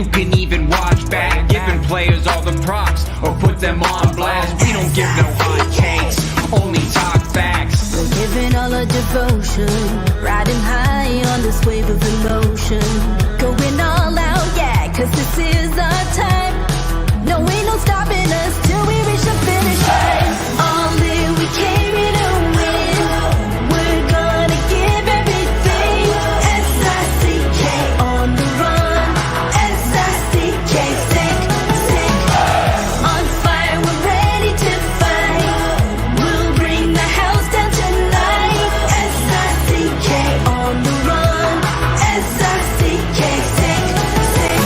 you can even watch back. Giving players all the props or put them on blast. We don't give no hot takes, only talk facts. We're giving all our devotion, riding high on this wave of emotion. Going all out, yeah, cause this is our time. No, ain't no stopping us till we reach the finish line. All in, we came here to win. We're gonna give everything. S-I-C-K on the run. S-I-C-K, sick, sick. On fire, we're ready to fight. We'll bring the house down tonight. S-I-C-K on the run. S-I-C-K, sick, sick.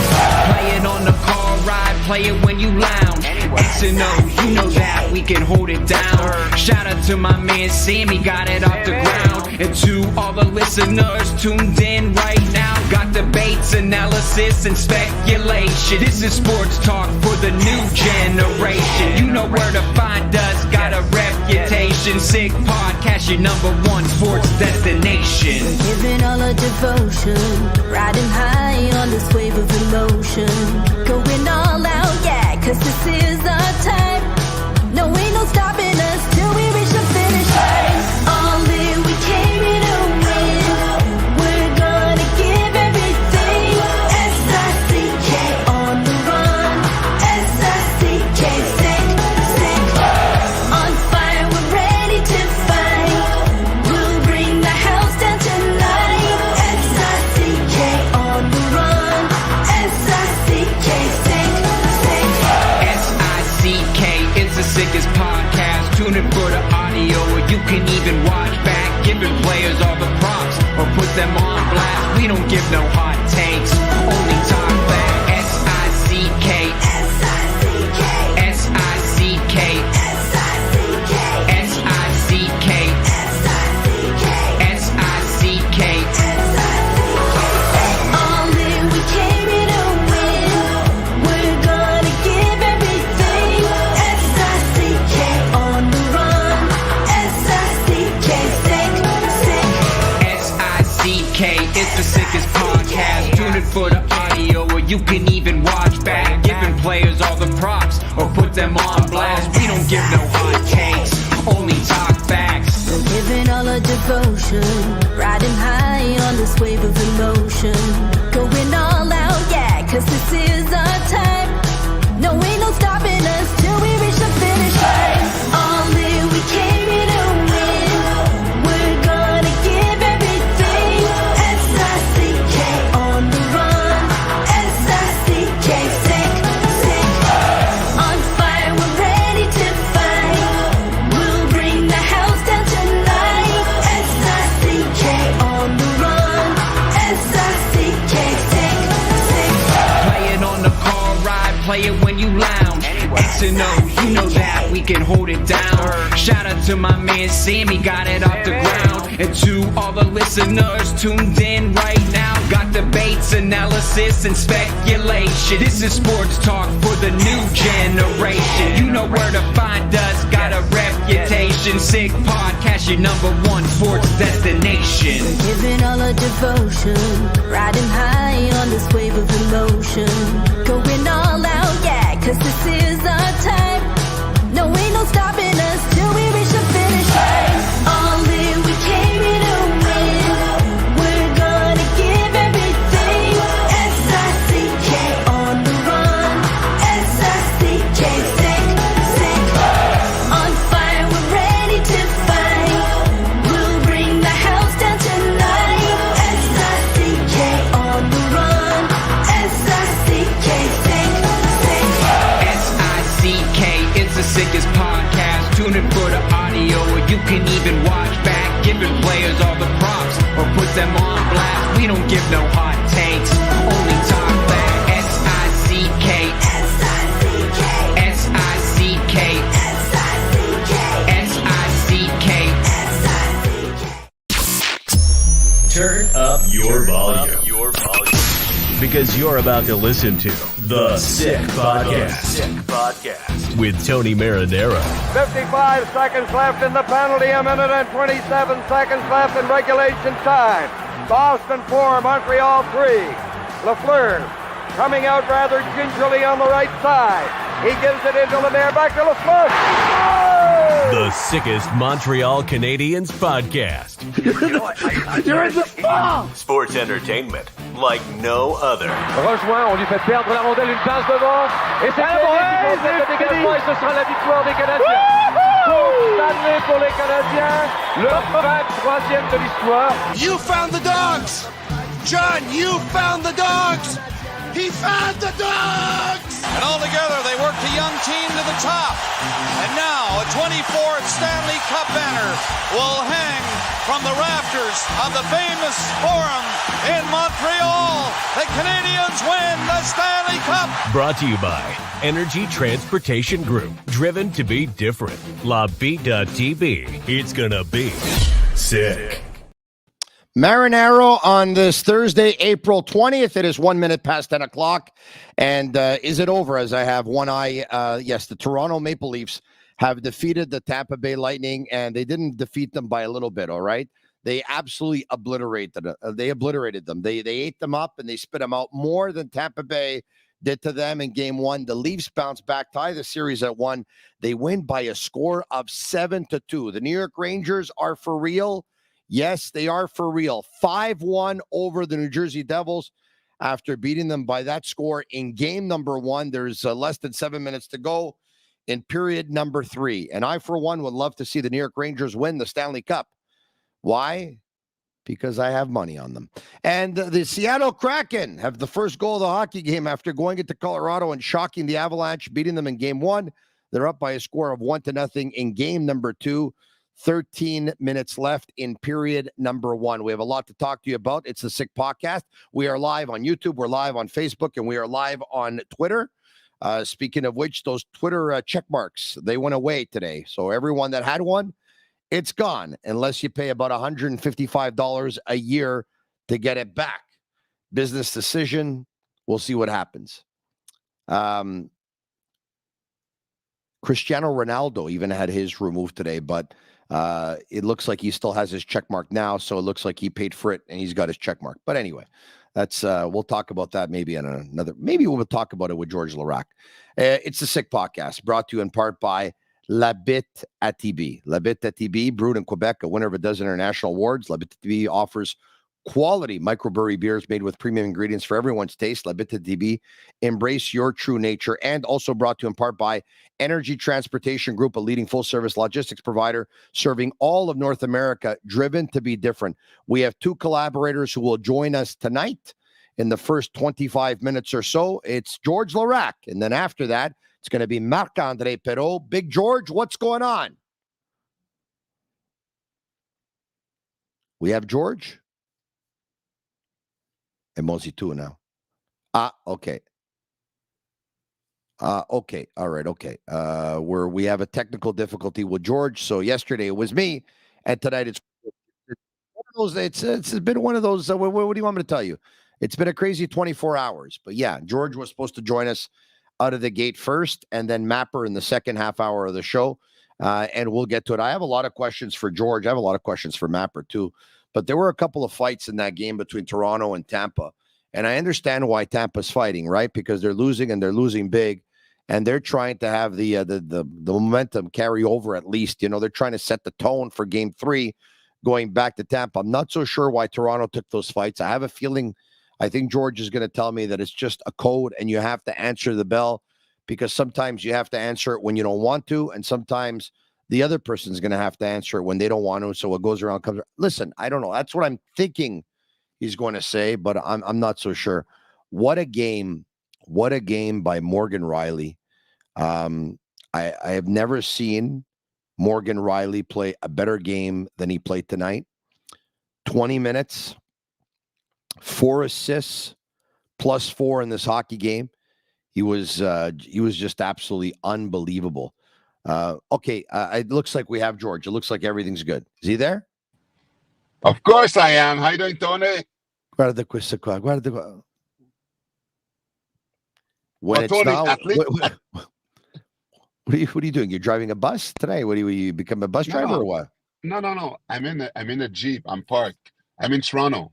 Play it on the car ride, play it when you lounge. X and O, you know that we can hold it down. Shout out to my man Sammy, got it off the ground. And to all the listeners tuned in right now, got debates, analysis, and speculation. This is sports talk for the new generation. You know where to find us, got a reputation. Sick podcast, your #1 sports destination. Giving all our devotion, riding high on this wave of emotion. Going all out, yeah, cause this is our time. No, ain't no stopping us till we reach the finish line. All in, we came here to win. We're gonna give everything. S-I-C-K on the run. S-I-C-K, sick, sick. On fire, we're ready to fight. We'll bring the house down tonight. S-I-C-K on the run. S-I-C-K, sick, sick. S-I-C-K, it's the sickest podcast. Tune in for the audio, or you can even watch back. Giving players all the props or put them on blast. We don't give no hot takes, only talk back. S-I-C-K, S-I-C-K, S-I-C-K, S-I-C-K, S-I-C-K, S-I-C-K, S-I-C-K. all in, we came here to win. We're gonna give everything. S-I-C-K on the run. S-I-C-K, sick, sick. S-I-C-K, it's the sickest podcast. Tune in for the audio, or you can even watch back. Giving players all the props or put them on blast. We don't give no hot takes, only talk facts. We're giving all our devotion, riding high on this wave of emotion. Going all out, yeah, cause this is our time. No, ain't no stopping us till we reach the finish line. All in, we came here to win. We're gonna give everything. S-I-C-K on the run. S-I-C-K, sick, sick. On fire, we're ready to fight. We'll bring the house down tonight. S-I-C-K on the run. S-I-C-K, sick, sick. Play it on the car ride, play it when you lounge. X and O, you know that we can hold it down. Shout out to my man Sammy, got it off the ground. And to all the listeners tuned in right now, got debates, analysis, and speculation. This is sports talk for the new generation. You know where to find us, got a reputation. Sick podcast, your #1 sports destination. Giving all our devotion, riding high on this wave of emotion. Going all out, yeah, cause this is our time. No, ain't no stopping us till we reach the finish line. All in, we came here to win. We're gonna give everything. S-I-C-K on the run. S-I-C-K, sick, sick. On fire, we're ready to fight. We'll bring the house down tonight. S-I-C-K on the run. S-I-C-K, sick, sick. S-I-C-K, it's the sickest podcast. Tune in for the audio, or you can even watch back. Giving players all the props or put them on blast. We don't give no hot takes, only talk back. S-I-C-K, S-I-C-K, S-I-C-K, S-I-C-K, S-I-C-K. S-I-C-K. Turn up your volume. Because you're about to listen to The Sick Podcast. With Tony Marinaro. 55 seconds left in the penalty, a minute and 27 seconds left in regulation time. Boston 4, Montreal 3. Lafleur coming out rather gingerly on the right side. He gives it into Lemaire, back to LaSmush. The sickest Montreal Canadiens podcast. You're in the ball! Sports entertainment like no other. Rejoint, on lui fait perdre la rondelle, une passe devant. Et c'est le dégagement et ce sera la victoire des Canadiens. Coupe Stanley pour les Canadiens. Le 23e de l'histoire. You found the dogs! John, you found the dogs! He found the dogs! And all together, they worked a young team to the top. And now, a 24th Stanley Cup banner will hang from the rafters of the famous Forum in Montreal. The Canadiens win the Stanley Cup. Brought to you by Energy Transportation Group. Driven to be different. Bittt. It's gonna be sick. Marinaro on this Thursday, April 20th. It is 1 minute past 10 o'clock. And is it over as I have one eye? Yes, the Toronto Maple Leafs have defeated the Tampa Bay Lightning, and they didn't defeat them by a little bit, all right? They absolutely obliterated them. They ate them up, and they spit them out more than Tampa Bay did to them in game one. The Leafs bounce back, tie the series at 1. They win by a score of 7-2. The New York Rangers are for real. Yes, they are for real. 5-1 over the New Jersey Devils after beating them by that score in game number 1. There's less than 7 minutes to go in period number 3. And I, for one, would love to see the New York Rangers win the Stanley Cup. Why? Because I have money on them. And the Seattle Kraken have the first goal of the hockey game after going into Colorado and shocking the Avalanche, beating them in game 1. They're up by a score of 1-0 in game number 2. 13 minutes left in period number 1. We have a lot to talk to you about. It's the Sick Podcast. We are live on YouTube. We're live on Facebook, and we are live on Twitter. Speaking of which, those Twitter check marks, they went away today. So everyone that had one, it's gone unless you pay about $155 a year to get it back. Business decision. We'll see what happens. Cristiano Ronaldo even had his removed today, but it looks like he still has his check mark now, so it looks like he paid for it and he's got his check mark. But anyway, that's we'll talk about that maybe on another. Maybe we'll talk about it with George Laraque. It's the Sick Podcast, brought to you in part by Bittt at Tibi. Bittt at Tibi, brewed in Quebec, a winner of a dozen international awards. Bittt at Tibi offers quality microbrewery beers made with premium ingredients for everyone's taste. Bittt at Tibi, embrace your true nature. And also brought to you in part by Energy Transportation Group, a leading full-service logistics provider serving all of North America, driven to be different. We have 2 collaborators who will join us tonight in the first 25 minutes or so. It's George Laraque, and then after that, it's going to be Marc-Andre Perro. Big George, what's going on? We have George and Mosey too now. Okay. Okay. All right. Okay. We have a technical difficulty with George. So yesterday it was me, and tonight it's one of those. It's been one of those. What do you want me to tell you? It's been a crazy 24 hours. But yeah, George was supposed to join us out of the gate first, and then Mapper in the second half hour of the show. And we'll get to it. I have a lot of questions for George. I have a lot of questions for Mapper too. But there were a couple of fights in that game between Toronto and Tampa. And I understand why Tampa's fighting, right? Because they're losing, and they're losing big. And they're trying to have the momentum carry over at least. You know, they're trying to set the tone for game 3 going back to Tampa. I'm not so sure why Toronto took those fights. I have a feeling, I think George is going to tell me that it's just a code and you have to answer the bell, because sometimes you have to answer it when you don't want to. And sometimes the other person's going to have to answer it when they don't want to. So what goes around comes around. Listen, I don't know. That's what I'm thinking he's going to say, but I'm not so sure. What a game by Morgan Rielly. I have never seen Morgan Rielly play a better game than he played tonight. 20 minutes, 4 assists, +4 in this hockey game. He was just absolutely unbelievable. Okay, it looks like we have George. It looks like everything's good. Is he there? Of course I am. How you doing, Tony? Guarda questo qua. Guarda qua. When it's Tony, now, what are you doing? You're driving a bus today? What do you become a bus driver or what? No. I'm in a Jeep. I'm parked. I'm in Toronto.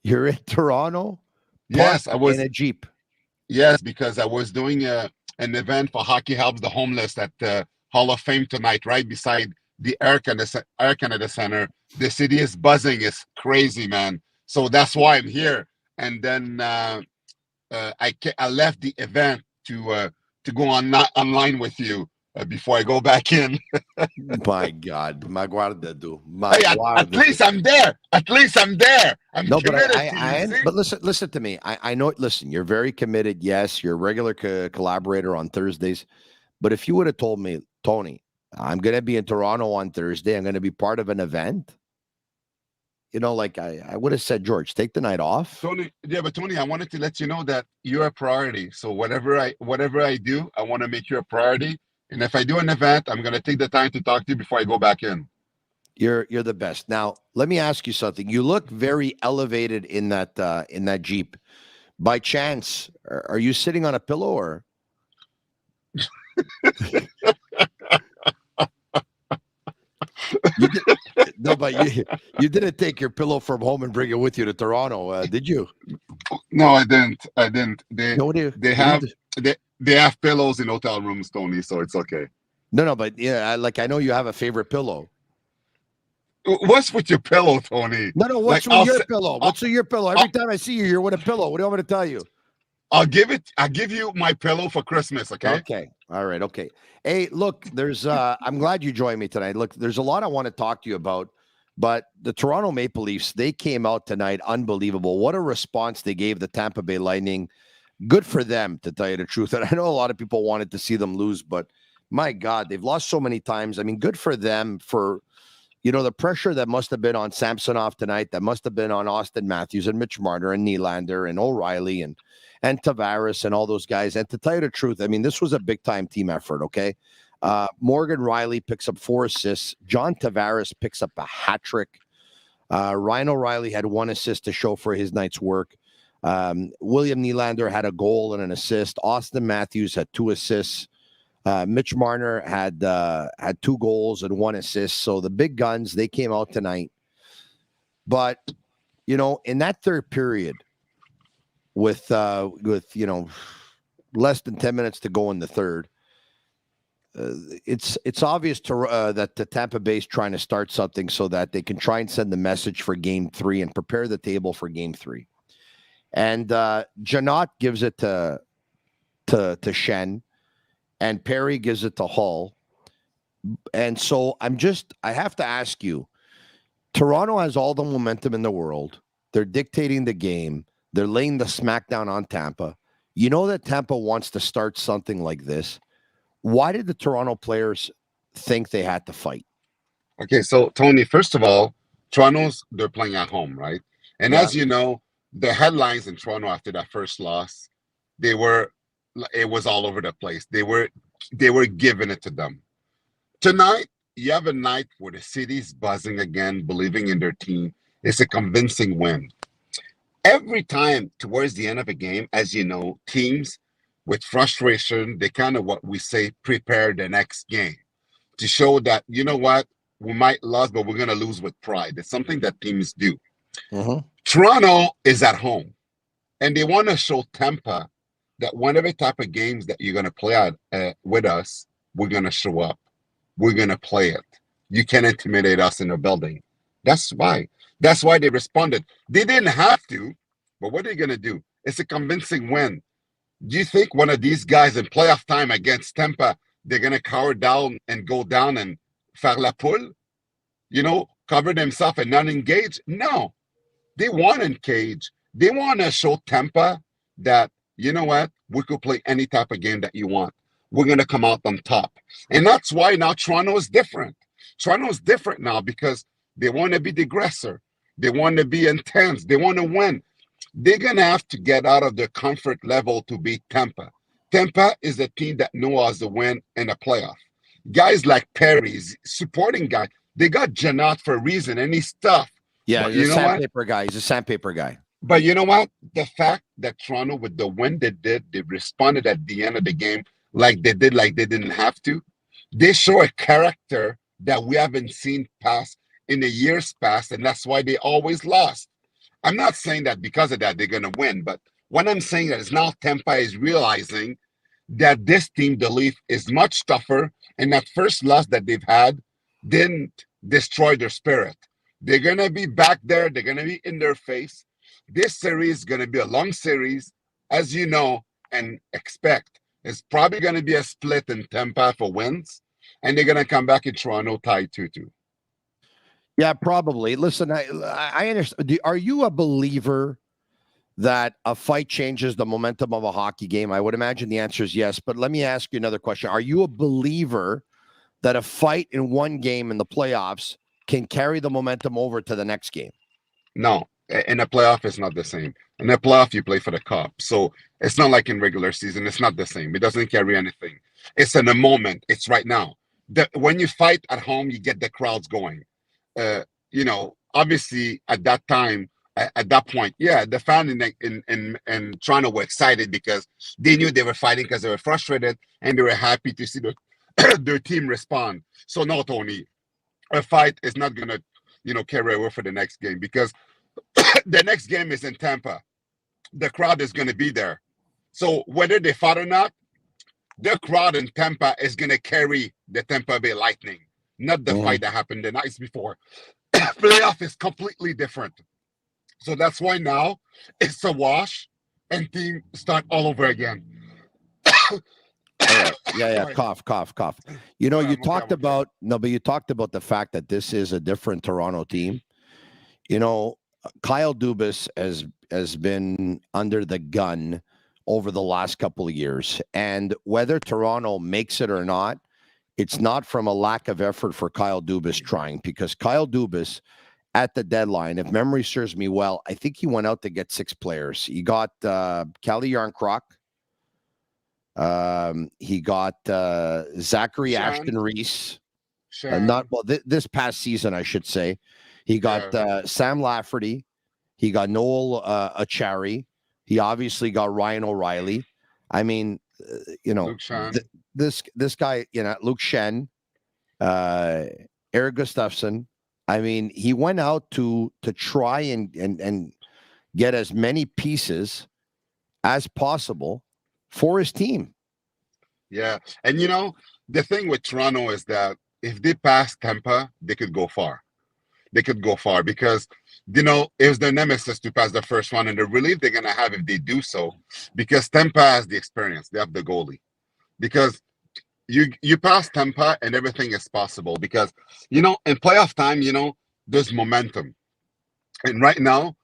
You're in Toronto, Yes, I was. in a Jeep. Yes, because I was doing an event for Hockey Helps the Homeless at the Hall of Fame tonight, right beside the Air Canada Center. The city is buzzing. It's crazy, man. So that's why I'm here. And then I left the event to go online with you before I go back in. My God, Maguarda. Hey, at least I'm there. At least I'm there. I'm No, but committed I to you. but listen to me. I know. Listen, you're very committed. Yes, you're a regular collaborator on Thursdays. But if you would have told me, Tony, I'm going to be in Toronto on Thursday, I'm going to be part of an event. You know, like I would have said, George, take the night off. Tony, yeah, but Tony, I wanted to let you know that you're a priority. So whatever I do, I want to make you a priority. And if I do an event, I'm going to take the time to talk to you before I go back in. You're the best. Now, let me ask you something. You look very elevated in that Jeep. By chance, are you sitting on a pillow or? No, but you didn't take your pillow from home and bring it with you to Toronto, did you? No, I didn't. They have pillows in hotel rooms, Tony, so it's okay. No, but yeah, I know you have a favorite pillow. What's with your pillow, Tony? No, what's with your pillow? What's with your pillow? Every time I see you, you're with a pillow. What do you want me to tell you? I'll give you my pillow for Christmas, okay? Okay. All right, okay. Hey, look, there's I'm glad you joined me tonight. Look, there's a lot I want to talk to you about, but the Toronto Maple Leafs, they came out tonight unbelievable. What a response they gave the Tampa Bay Lightning. Good for them, to tell you the truth. And I know a lot of people wanted to see them lose, but my God, they've lost so many times. I mean, good for them for, the pressure that must have been on Samsonov tonight, that must have been on Austin Matthews and Mitch Marner and Nylander and O'Reilly and Tavares and all those guys. And to tell you the truth, I mean, this was a big-time team effort, okay? Morgan Riley picks up 4 assists. John Tavares picks up a hat trick. Ryan O'Reilly had 1 assist to show for his night's work. William Nylander had a goal and an assist. Austin Matthews had 2 assists. Mitch Marner had 2 goals and 1 assist. So the big guns, they came out tonight. But, in that third period, with less than 10 minutes to go in the third, it's obvious that the Tampa Bay is trying to start something so that they can try and send the message for Game 3 and prepare the table for Game 3. And Janot gives it to Shen, and Perry gives it to Hull. And so I have to ask you, Toronto has all the momentum in the world. They're dictating the game. They're laying the smackdown on Tampa. You know that Tampa wants to start something like this. Why did the Toronto players think they had to fight? Okay, so Tony, first of all, they're playing at home, right? And as you know, the headlines in Toronto after that first loss, it was all over the place. They were giving it to them. Tonight, you have a night where the city's buzzing again, believing in their team. It's a convincing win. Every time towards the end of a game, as you know, teams with frustration, they kind of what we say, prepare the next game to show that, you know what, we might lose, but we're going to lose with pride. It's something that teams do. Mm-hmm. Toronto is at home, and they want to show Tampa that whatever type of games that you're going to play out with us, we're going to show up. We're going to play it. You can't intimidate us in the building. That's why they responded. They didn't have to, but what are they going to do? It's a convincing win. Do you think one of these guys in playoff time against Tampa, they're going to cower down and go down and faire la poule? Cover themselves and not engage? No. They want to engage. They want to show Tampa that, you know what, we could play any type of game that you want. We're going to come out on top. And that's why now Toronto is different. Toronto is different now because they want to be the aggressor. They want to be intense. They want to win. They're going to have to get out of their comfort level to beat Tampa. Tampa is a team that knows how to win in a playoff. Guys like Perry's supporting guy, they got Janot for a reason, and he's tough. Yeah, he's a sandpaper guy. He's a sandpaper guy. But you know what? The fact that Toronto, with the win they did, they responded at the end of the game like they didn't have to. They show a character that we haven't seen past in the years past, and that's why they always lost. I'm not saying that because of that they're going to win, but what I'm saying is now Tampa is realizing that this team, the Leaf, is much tougher, and that first loss that they've had didn't destroy their spirit. They're going to be back there. They're going to be in their face. This series is going to be a long series, as you know, and expect. It's probably going to be a split in Tampa for wins, and they're going to come back in Toronto tied 2-2. Yeah, probably. Listen, I understand. Are you a believer that a fight changes the momentum of a hockey game? I would imagine the answer is yes, but let me ask you another question. Are you a believer that a fight in one game in the playoffs can carry the momentum over to the next game? No, in a playoff, it's not the same. In a playoff, you play for the cup. So it's not like in regular season. It's not the same. It doesn't carry anything. It's in a moment. It's right now. When you fight at home, you get the crowds going. Obviously at that time, at that point, yeah, the fan in Toronto were excited because they knew they were fighting because they were frustrated and they were happy to see their team respond. So no, Tony, a fight is not gonna, carry over for the next game because the next game is in Tampa. The crowd is gonna be there. So whether they fought or not, the crowd in Tampa is gonna carry the Tampa Bay Lightning, not the fight that happened the nights before. Playoff is completely different. So that's why now it's a wash and team start all over again. All right. Yeah. Cough. You talked about the fact that this is a different Toronto team. Kyle Dubas has been under the gun over the last couple of years. And whether Toronto makes it or not, it's not from a lack of effort for Kyle Dubas trying, because Kyle Dubas at the deadline, if memory serves me well, I think he went out to get 6 players. He got Calle Yarncroc. He got Zachary Ashton Reese. This past season, I should say. He got Sam Lafferty. He got Noel Achari. He obviously got Ryan O'Reilly. I mean, this guy, Luke Shen, Eric Gustafsson. I mean, he went out to try and get as many pieces as possible for his team. Yeah. And, the thing with Toronto is that if they pass Tampa, they could go far. They could go far because, it was their nemesis to pass the first one, and the relief they're going to have if they do so, because Tampa has the experience. They have the goalie. Because you pass Tampa and everything is possible because, in playoff time, there's momentum. And right now,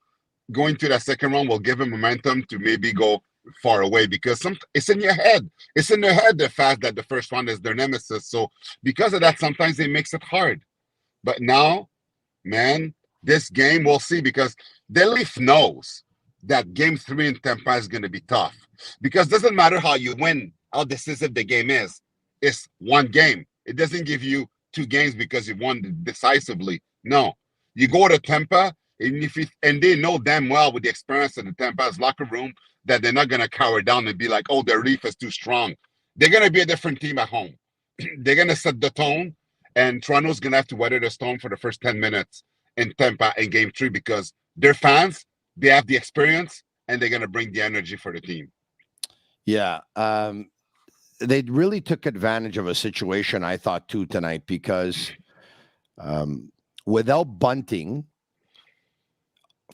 going to that second round will give him momentum to maybe go far away because it's in your head. It's in their head, the fact that the first one is their nemesis. So because of that, sometimes it makes it hard. But now, man, this game we'll see because the Leaf knows that game 3 in Tampa is going to be tough because it doesn't matter how you win, how decisive the game is. It's one game. It doesn't give you 2 games because you won decisively. No, you go to Tampa, and they know damn well with the experience in the Tampa's locker room that they're not going to cower down and be like, oh, their Leaf is too strong. They're going to be a different team at home. They're going to set the tone, and Toronto's going to have to weather the storm for the first 10 minutes in Tampa in game 3 because their fans, they have the experience, and they're going to bring the energy for the team. Yeah. They really took advantage of a situation, I thought, too, tonight, because without Bunting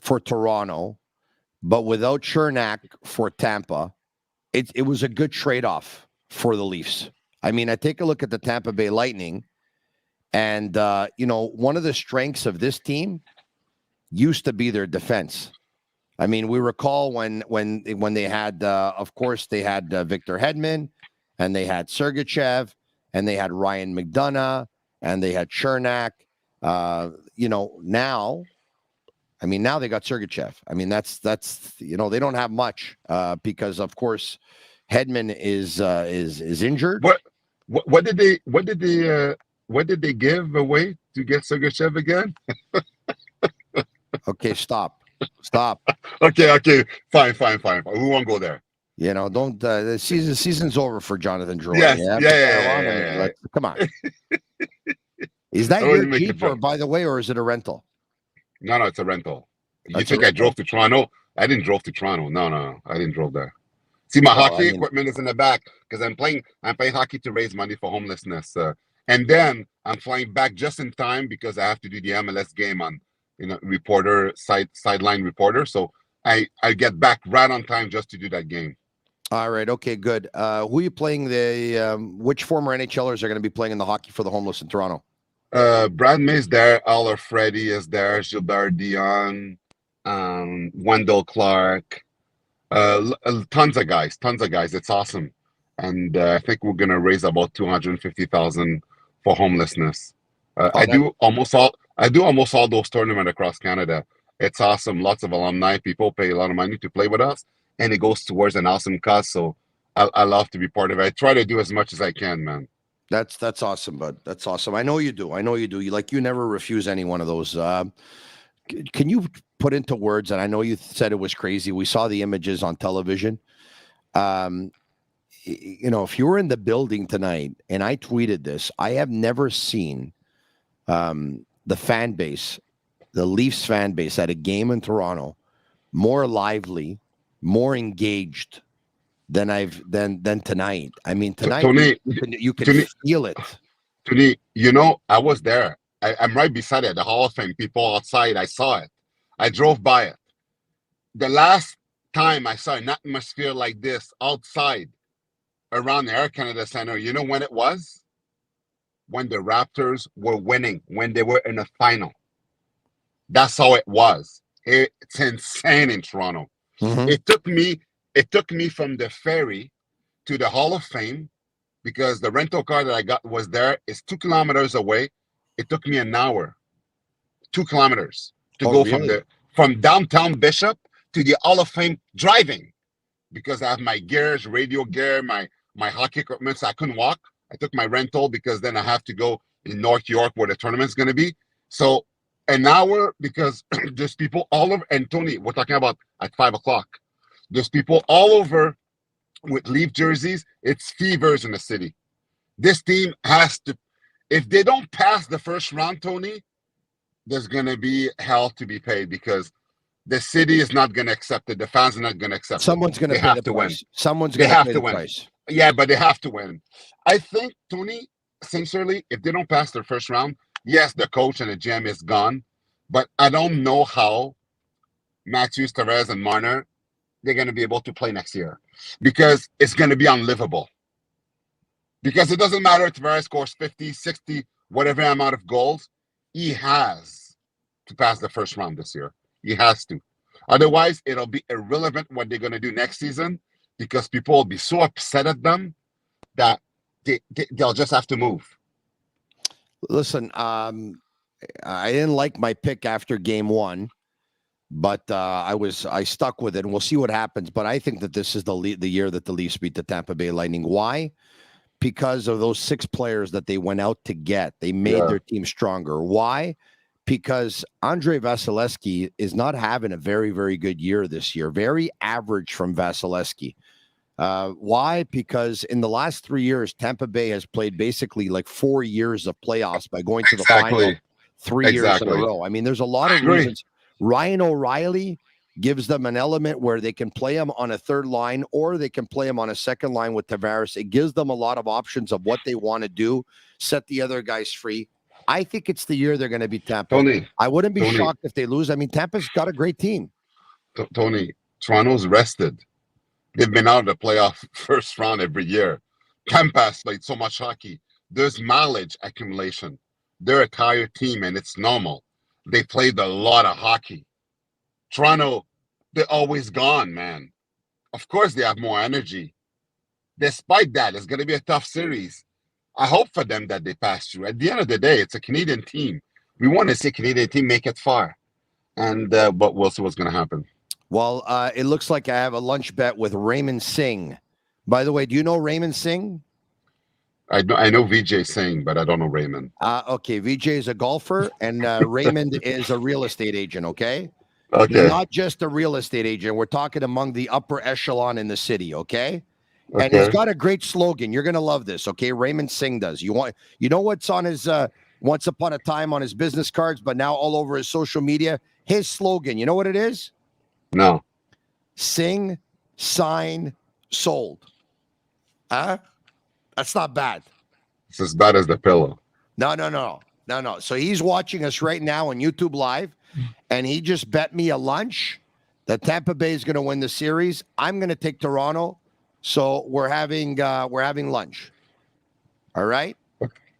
for Toronto, but without Chernak for Tampa, it was a good trade-off for the Leafs. I mean, I take a look at the Tampa Bay Lightning, and, one of the strengths of this team used to be their defense. I mean, we recall when they had, of course, they had Victor Hedman, and they had Sergachev, and they had Ryan McDonough, and they had Chernak. Now they got Sergachev. I mean, that's they don't have much because, of course, Hedman is injured. What did they give away to get Sergachev again? Okay, stop. Okay, fine. We won't go there. Don't the season's over for Jonathan Drouin. Yes, yeah. Come on. Is that your Jeep, or by the way, or is it a rental? No, it's a rental. You think I drove to Toronto? I didn't drove to Toronto. No, I didn't drove there. See, my hockey equipment is in the back because I'm playing hockey to raise money for homelessness. And then I'm flying back just in time because I have to do the MLS game on, sideline reporter. So I get back right on time just to do that game. All right. Okay, good. Who are you playing? Which former NHLers are going to be playing in the hockey for the homeless in Toronto? Brad May's there. Aller Freddy is there. Gilbert Dion, Wendell Clark. Tons of guys. It's awesome, and I think we're gonna raise about 250,000 for homelessness. I do almost all those tournaments across Canada. It's awesome. Lots of alumni. People pay a lot of money to play with us, and it goes towards an awesome cause. So I love to be part of it. I try to do as much as I can, man. That's awesome, bud. That's awesome. I know you do. You never refuse any one of those. Can you put into words, and I know you said it was crazy. We saw the images on television. If you were in the building tonight, and I tweeted this, I have never seen the fan base, the Leafs fan base at a game in Toronto, more lively, more engaged than tonight. I mean, tonight, Tony, you can feel it. Tony, I was there. I'm right beside it, the Hall of Fame. People outside, I saw it. I drove by it. The last time I saw an atmosphere like this outside around the Air Canada Center, you know when it was? When the Raptors were winning, when they were in the final. That's how it was. It's insane in Toronto. Mm-hmm. It took me from the ferry to the Hall of Fame because the rental car that I got was there. It's 2 kilometers away. It took me an hour, 2 kilometers to go really? from downtown Bishop to the Hall of Fame driving because I have my gears, radio gear, my hockey equipment. So I couldn't walk. I took my rental because then I have to go in North York where the tournament's going to be. So an hour because there's people all over. And Tony, we're talking about at 5:00. There's people all over with Leaf jerseys. It's fevers in the city. This team has to. If they don't pass the first round, Tony, there's going to be hell to be paid because the city is not going to accept it. The fans are not going to accept it. Someone's going to pay the price. Someone's going to pay the price. Yeah, but they have to win. I think, Tony, sincerely, if they don't pass their first round, yes, the coach and the GM is gone, but I don't know how Matthews, Tavares, and Marner, they're going to be able to play next year because it's going to be unlivable. Because it doesn't matter if Tavares scores 50, 60, whatever amount of goals, he has to pass the first round this year. He has to. Otherwise, it'll be irrelevant what they're going to do next season because people will be so upset at them that they'll just have to move. Listen, I didn't like my pick after game one, but I stuck with it, and we'll see what happens. But I think that this is the year that the Leafs beat the Tampa Bay Lightning. Why? Because of those 6 players that they went out to get. They made their team stronger. Why? Because Andre Vasilevsky is not having a very, very good year this year. Very average from Vasilevsky. Why? Because in the last 3 years, Tampa Bay has played basically like 4 years of playoffs by going to the final 3 years in a row. I mean, there's a lot of reasons. Ryan O'Reilly gives them an element where they can play him on a third line or they can play him on a second line with Tavares. It gives them a lot of options of what they want to do, set the other guys free. I think it's the year they're going to be Tampa. Tony, I wouldn't be shocked if they lose. I mean, Tampa's got a great team. Tony, Toronto's rested. They've been out of the playoff first round every year. Tampa's played so much hockey. There's mileage accumulation. They're a tired team, and it's normal. They played a lot of hockey. Toronto, they're always gone, man. Of course, they have more energy. Despite that, it's going to be a tough series. I hope for them that they pass through. At the end of the day, it's a Canadian team. We want to see a Canadian team make it far. And but we'll see what's going to happen. Well, it looks like I have a lunch bet with Raymond Singh. By the way, do you know Raymond Singh? I know VJ Singh, but I don't know Raymond. Okay, VJ is a golfer, and Raymond is a real estate agent, okay? Okay. Not just a real estate agent. We're talking among the upper echelon in the city, okay? And he's got a great slogan. You're going to love this, okay? Raymond Singh does. You know what's on his once upon a time on his business cards, but now all over his social media? His slogan. You know what it is? No. Sing, sign, sold. Huh? That's not bad. It's as bad as the pillow. No. So he's watching us right now on YouTube Live, and he just bet me a lunch that Tampa Bay is going to win the series. I'm going to take Toronto, so we're having lunch. All right.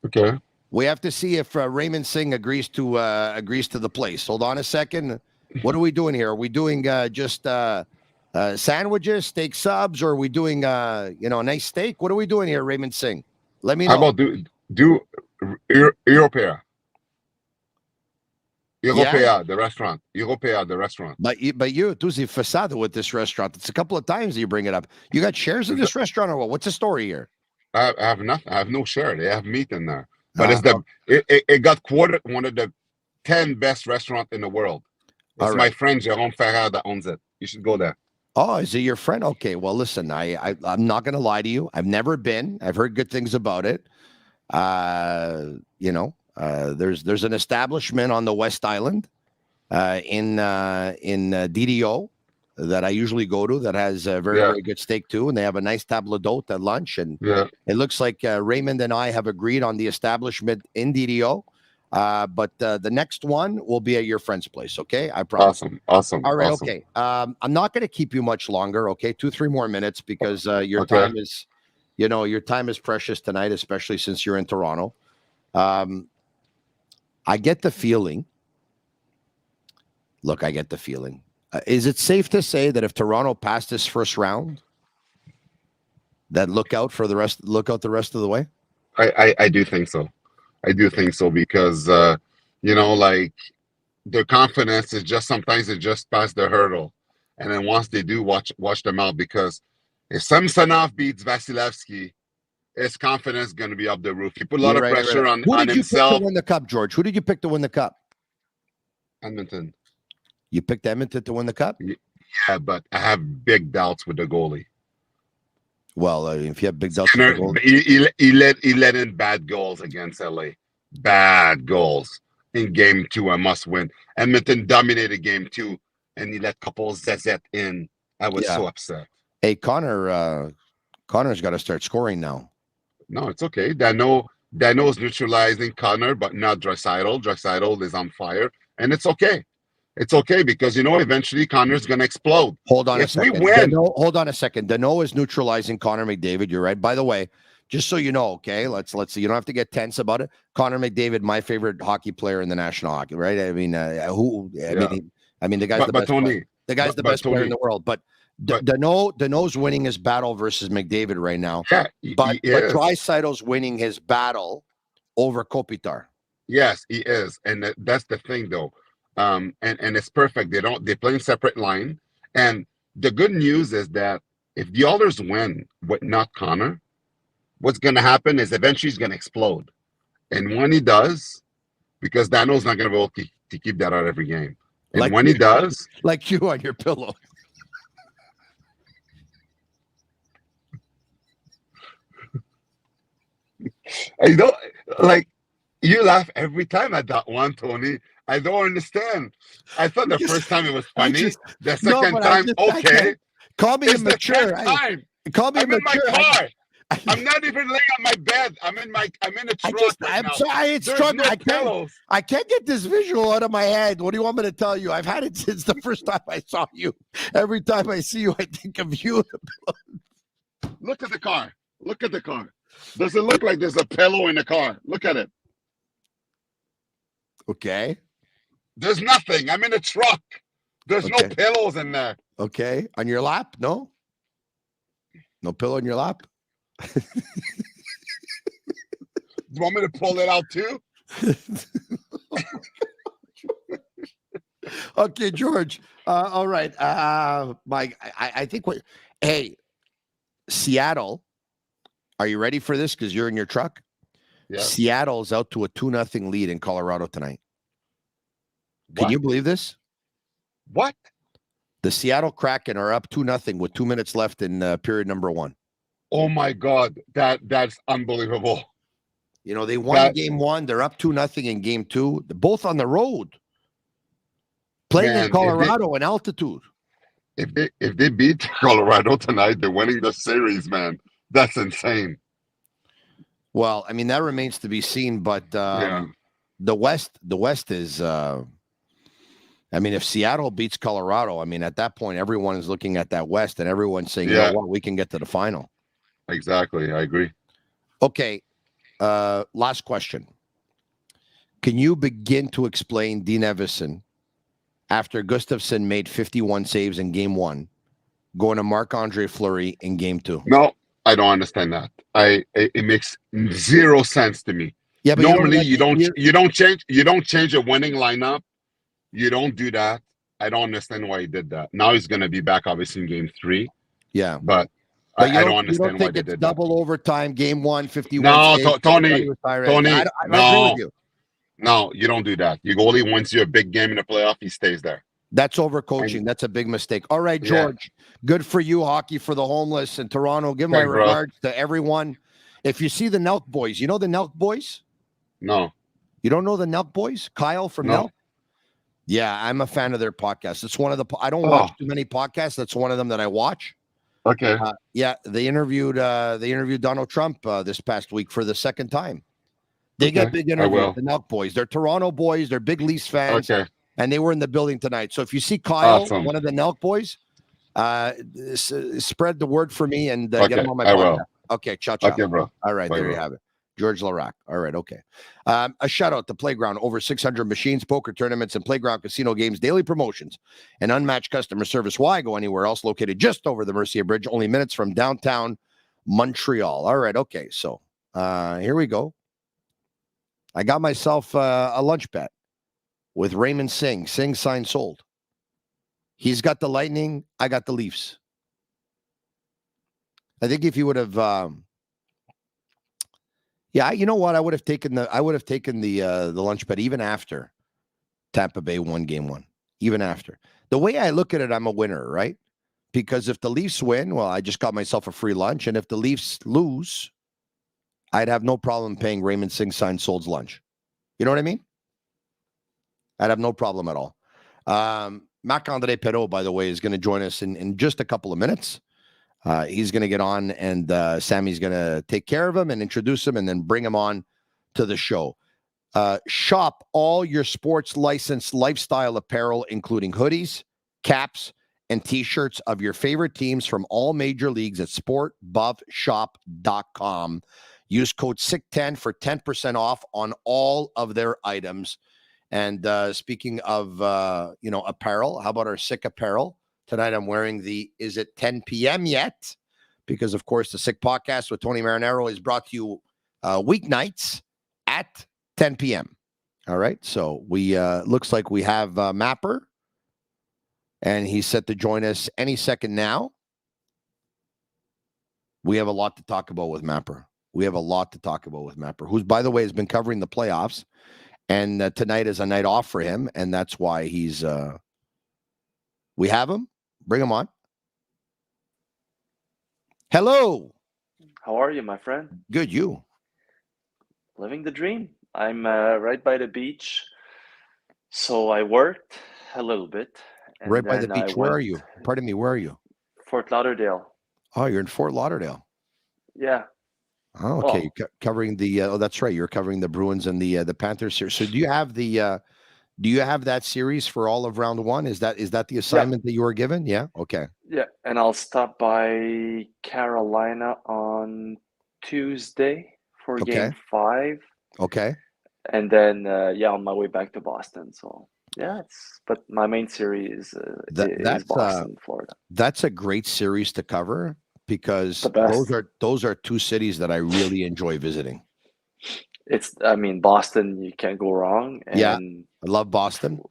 Okay. We have to see if Raymond Singh agrees to the place. Hold on a second. What are we doing here? Are we doing just sandwiches, steak subs, or are we doing a nice steak? What are we doing here, Raymond Singh? Let me know. How about do Europea? Europea, the restaurant. Europea, the restaurant. But you, Tuzi Fasada with this restaurant. It's a couple of times that you bring it up. You got shares in this restaurant or what? What's the story here? I have nothing. I have no share. They have meat in there. But it got quoted one of the 10 best restaurants in the world. It's my friend Jérôme Ferrer that owns it. You should go there. Oh, is it your friend? Okay. Well, listen, I'm not going to lie to you. I've never been. I've heard good things about it. There's an establishment on the West Island in DDO that I usually go to that has very good steak too, and they have a nice table d'hôte at lunch. And it looks like Raymond and I have agreed on the establishment in DDO. But the next one will be at your friend's place. Okay, I promise. Awesome. All right. Awesome. Okay. I'm not going to keep you much longer. Okay, 2-3 more minutes because your time is, your time is precious tonight, especially since you're in Toronto. I get the feeling. Look, I get the feeling. Is it safe to say that if Toronto passed this first round, that look out the rest of the way? I do think so. I do think so because like their confidence is just sometimes it just past the hurdle, and then once they do, watch them out because if Samsonov beats Vasilevsky, his confidence is going to be up the roof. He put a lot of pressure on himself. Who did you pick to win the cup, George? Who did you pick to win the cup? Edmonton. You picked Edmonton to win the cup? Yeah, but I have big doubts with the goalie. Well, if you have big doubts with the goalie. He let in bad goals against LA. Bad goals in game 2, a must win. Edmonton dominated game 2, and he let couple Zezet in. I was so upset. Hey, Connor's got to start scoring now. No, it's okay. Dano's neutralizing Connor, but not Draisaitl. Draisaitl is on fire, and it's okay. It's okay because eventually Connor's going to explode. Hold on a second. We win. Hold on a second. Dano is neutralizing Connor McDavid. You're right. By the way, just so you know, okay, let's see. You don't have to get tense about it. Connor McDavid, my favorite hockey player in the National Hockey, right? I mean, the guy's the best. Tony, the guy's the best player in the world. But Dano's winning his battle versus McDavid right now. Yeah, but Draisaitl's winning his battle over Kopitar. Yes, he is, and that's the thing, though. And it's perfect. They play in separate line. And the good news is that if the others win with not Connor, what's going to happen is eventually he's going to explode. And when he does, because Dano's not going to be able to keep that out every game. And when he does, like you on your pillow. I don't like you laugh every time at that one, Tony. I don't understand. I thought the first time it was funny. The second time, okay. Call me immature. Call me immature. In my car. I'm not even laying on my bed. I'm in a truck. I'm sorry. It's struggling. I can't get this visual out of my head. What do you want me to tell you? I've had it since the first time I saw you. Every time I see you, I think of you. Look at the car. Look at the car. Does it look like there's a pillow in the car? Look at it. Okay. There's nothing. I'm in a truck. There's no pillows in there. Okay. On your lap? No? No pillow in your lap? You want me to pull it out too? Okay, George. All right. Mike, I think hey, Seattle, are you ready for this? Because you're in your truck. Yeah. Seattle's out to a 2-0 lead in Colorado tonight. Can you believe this? What? The Seattle Kraken are up 2-0 with 2 minutes left in period number 1. Oh my God, that's unbelievable. They won game 1. They're up 2-0 in game 2. They're both on the road, playing in Colorado in altitude. if they beat Colorado tonight, they're winning the series, man. That's insane. Well, I mean, that remains to be seen, but Yeah. the West is. I mean, if Seattle beats Colorado, I mean, at that point, everyone is looking at that West, and everyone's saying, "You know what? We can get to the final." Exactly, I agree. Okay, last question. Can you begin to explain Dean Evison after Gustafsson made 51 saves in Game 1, going to Marc-Andre Fleury in Game 2? No, I don't understand that. It makes zero sense to me. Yeah, but normally you don't change a winning lineup. You don't do that. I don't understand why he did that. Now he's going to be back, obviously, in Game 3. Yeah, but I don't understand why they did did double that. overtime, Game 1, 51. No, Tony, I agree with you. No, you don't do that. Your goalie wins you a big game in the playoff, he stays there. That's overcoaching. That's a big mistake. All right, George. Yeah. Good for you, Hockey for the Homeless in Toronto. Give my regards to everyone. If you see the Nelk Boys, you know the Nelk Boys? No. You don't know the Nelk Boys? Kyle from Nelk? Yeah, I'm a fan of their podcast. It's one of the I don't watch too many podcasts. That's one of them that I watch. Okay. Yeah, they interviewed Donald Trump this past week for the second time. They get big interviews, the Nelk Boys. They're Toronto boys. They're big Leafs fans. Okay. And they were in the building tonight. So if you see Kyle, awesome. one of the Nelk Boys, spread the word for me and get him on my podcast. Okay, ciao. Okay, bro. All right, there you have it. George Laraque. All right, okay. A shout out to Playground. Over 600 machines, poker tournaments, and playground casino games, daily promotions, and unmatched customer service. Why go anywhere else? Located just over the Mercier Bridge, only minutes from downtown Montreal. All right, okay. So here we go. I got myself a lunch bet with Raymond Singh. Singh signed sold. He's got the Lightning. I got the Leafs. I think if you would have, you know what? I would have taken the lunch bet even after Tampa Bay won Game 1. Even after. The way I look at it, I'm a winner, right? Because if the Leafs win, well, I just got myself a free lunch, and if the Leafs lose, I'd have no problem paying Raymond Singh signed sold's lunch. You know what I mean? I'd have no problem at all. Marc-Andre Perro, by the way, is going to join us in just a couple of minutes. He's going to get on, and Sammy's going to take care of him and introduce him and then bring him on to the show. Shop all your sports licensed lifestyle apparel, including hoodies, caps, and T-shirts of your favorite teams from all major leagues at sportbuffshop.com. Use code SICK10 for 10% off on all of their items. And speaking of, apparel, how about our Sick apparel? Tonight I'm wearing is it 10 p.m. yet? Because, of course, the Sick Podcast with Tony Marinaro is brought to you weeknights at 10 p.m. All right. So we looks like we have Mapper, and he's set to join us any second now. We have a lot to talk about with Mapper. Who's, by the way, has been covering the playoffs. And tonight is a night off for him, and that's why he's we have him. Bring him on. Hello. How are you, my friend? Good, you? Living the dream. I'm right by the beach, so I worked a little bit. Right by the beach. Where are you? Pardon me, where are you? Fort Lauderdale. Oh, you're in Fort Lauderdale. Yeah. Oh, okay. You're covering the that's right. You're covering the Bruins and the Panthers here. So do you have that series for all of round 1? Is that the assignment that you were given? Yeah. Okay. Yeah, and I'll stop by Carolina on Tuesday for Game 5. Okay. And then on my way back to Boston. So but my main series is Boston, Florida. That's a great series to cover. Because those are two cities that I really enjoy visiting. Boston, you can't go wrong. And I love Boston.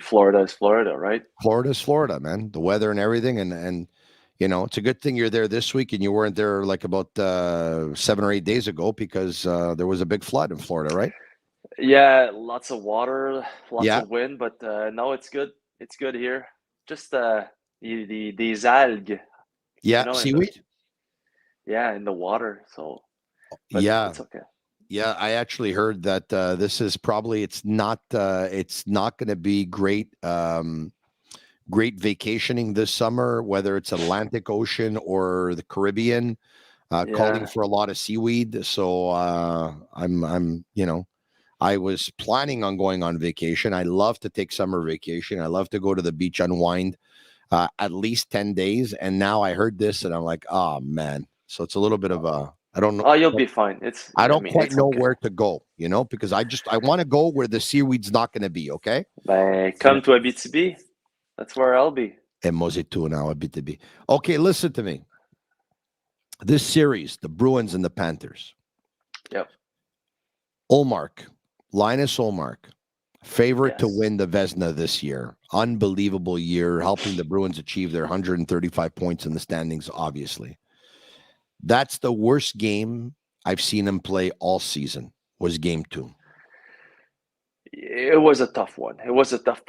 Florida is Florida, right? Florida is Florida, man. The weather and everything, and it's a good thing you're there this week and you weren't there like about 7 or 8 days ago because there was a big flood in Florida, right? Yeah, lots of water, lots of wind, but no, it's good. It's good here. Just these algae. Yeah, seaweed. In the water. So, it's okay. Yeah, I actually heard that this is probably it's not going to be great great vacationing this summer, whether it's Atlantic Ocean or the Caribbean, calling for a lot of seaweed. So I'm I was planning on going on vacation. I love to take summer vacation. I love to go to the beach, unwind at least 10 days. And now I heard this and I'm like, oh man. So it's a little bit of I don't know. Oh, you'll be fine. I don't quite know where to go, because I want to go where the seaweed's not going to be. Okay. Come to Abitibi. That's where I'll be. And Mozitu now, Abitibi. Okay. Listen to me. This series, the Bruins and the Panthers. Yep. Linus Ullmark, favorite to win the Vezina this year. Unbelievable year, helping the Bruins achieve their 135 points in the standings, obviously. That's the worst game I've seen him play all season, was game 2. It was a tough one. It was a tough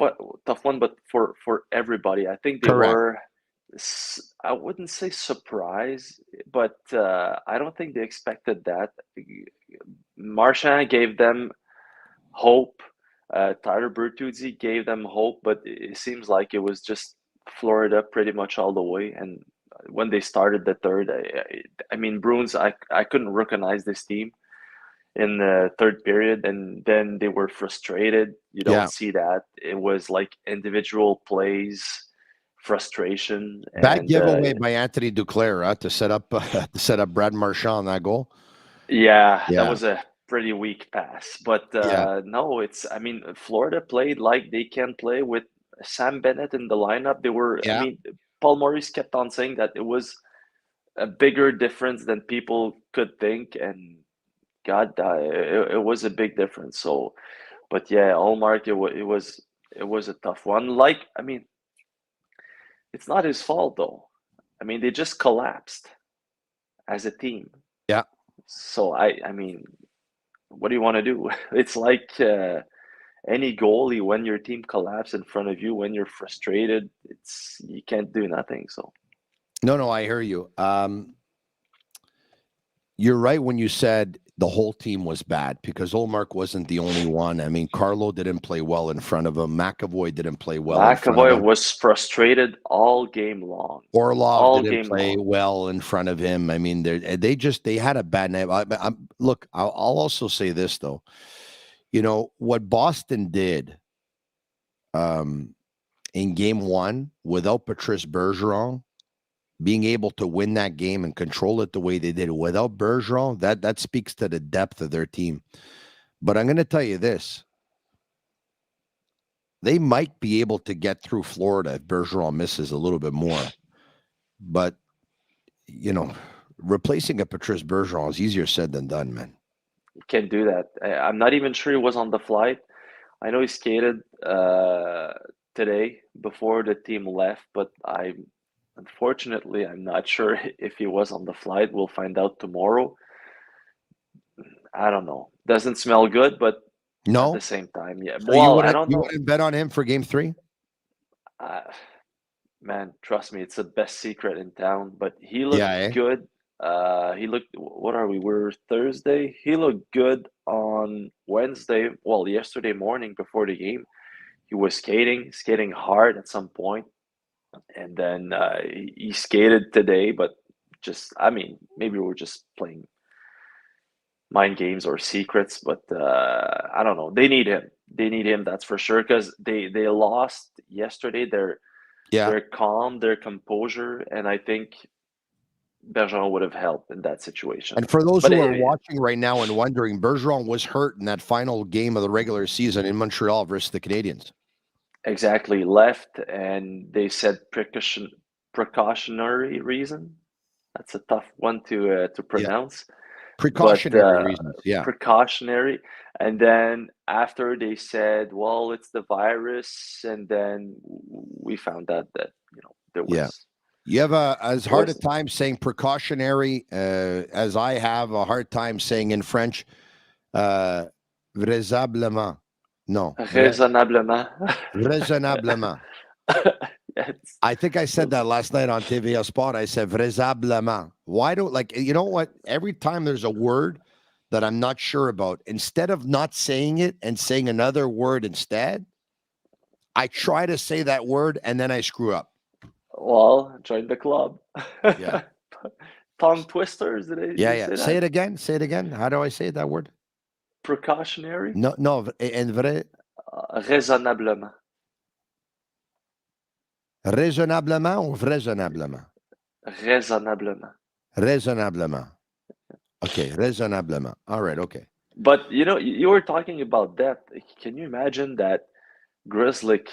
one, but for everybody. I think they were, I wouldn't say surprised, but I don't think they expected that. Marchand gave them hope. Tyler Bertuzzi gave them hope, but it seems like it was just Florida pretty much all the way. And when they started the third, I mean, Bruins, I couldn't recognize this team in the third period, and then they were frustrated. You don't see that. It was like individual plays, frustration. Bad giveaway by Anthony Duclair to set up Brad Marchand on that goal. Yeah, that was a pretty weak pass. But no, Florida played like they can play with Sam Bennett in the lineup. They were, Paul Maurice kept on saying that it was a bigger difference than people could think. And God, it was a big difference. So, but yeah, Ullmark, it was a tough one. It's not his fault though. They just collapsed as a team. Yeah. So I mean, what do you want to do? It's like any goalie, when your team collapses in front of you, when you're frustrated, you can't do nothing. So. No, I hear you. You're right when you said the whole team was bad, because Ullmark wasn't the only one. Carlo didn't play well in front of him. McAvoy didn't play well. McAvoy was frustrated all game long. Orlov didn't play well in front of him. They had a bad night. Look, I'll also say this though. What Boston did in game 1 without Patrice Bergeron, being able to win that game and control it the way they did without Bergeron, that speaks to the depth of their team. But I'm going to tell you this. They might be able to get through Florida if Bergeron misses a little bit more. But, replacing a Patrice Bergeron is easier said than done, man. You can't do that. I'm not even sure he was on the flight. I know he skated today before the team left, but unfortunately, I'm not sure if he was on the flight. We'll find out tomorrow. I don't know. Doesn't smell good, but at the same time, yeah. So well, I don't know. You wouldn't bet on him for game 3? Man, trust me, it's the best secret in town. But he looked good. He looked. What are we? We're Thursday. He looked good on Wednesday. Well, yesterday morning before the game, he was skating hard at some point. And then he skated today, but maybe we're just playing mind games or secrets, but I don't know. They need him. That's for sure, because they lost yesterday. They're calm, their composure, and I think Bergeron would have helped in that situation. And for those who are watching right now and wondering, Bergeron was hurt in that final game of the regular season in Montreal versus the Canadiens. Exactly, left, and they said precautionary reason. That's a tough one to pronounce. Precautionary reasons, yeah. Precautionary, and then after they said, "Well, it's the virus," and then we found out that there was. Yeah. You have as hard a time saying precautionary as I have a hard time saying in French, vraisemblablement. No. Raisonnablement. Raisonnablement. Yes. I think I said that last night on TVA Sport. I said vraisemblablement. Why don't, you know what? Every time there's a word that I'm not sure about, instead of not saying it and saying another word instead, I try to say that word and then I screw up. Well, join the club. Yeah. Tongue twisters. Yeah. Say it again. Say it again. How do I say that word? Precautionary. No. En vrai. Raisonnablement. Raisonnablement ou raisonnablement? Raisonnablement. Raisonnablement. Okay, raisonnablement. All right, okay. But you were talking about depth. Can you imagine that Grzelcyk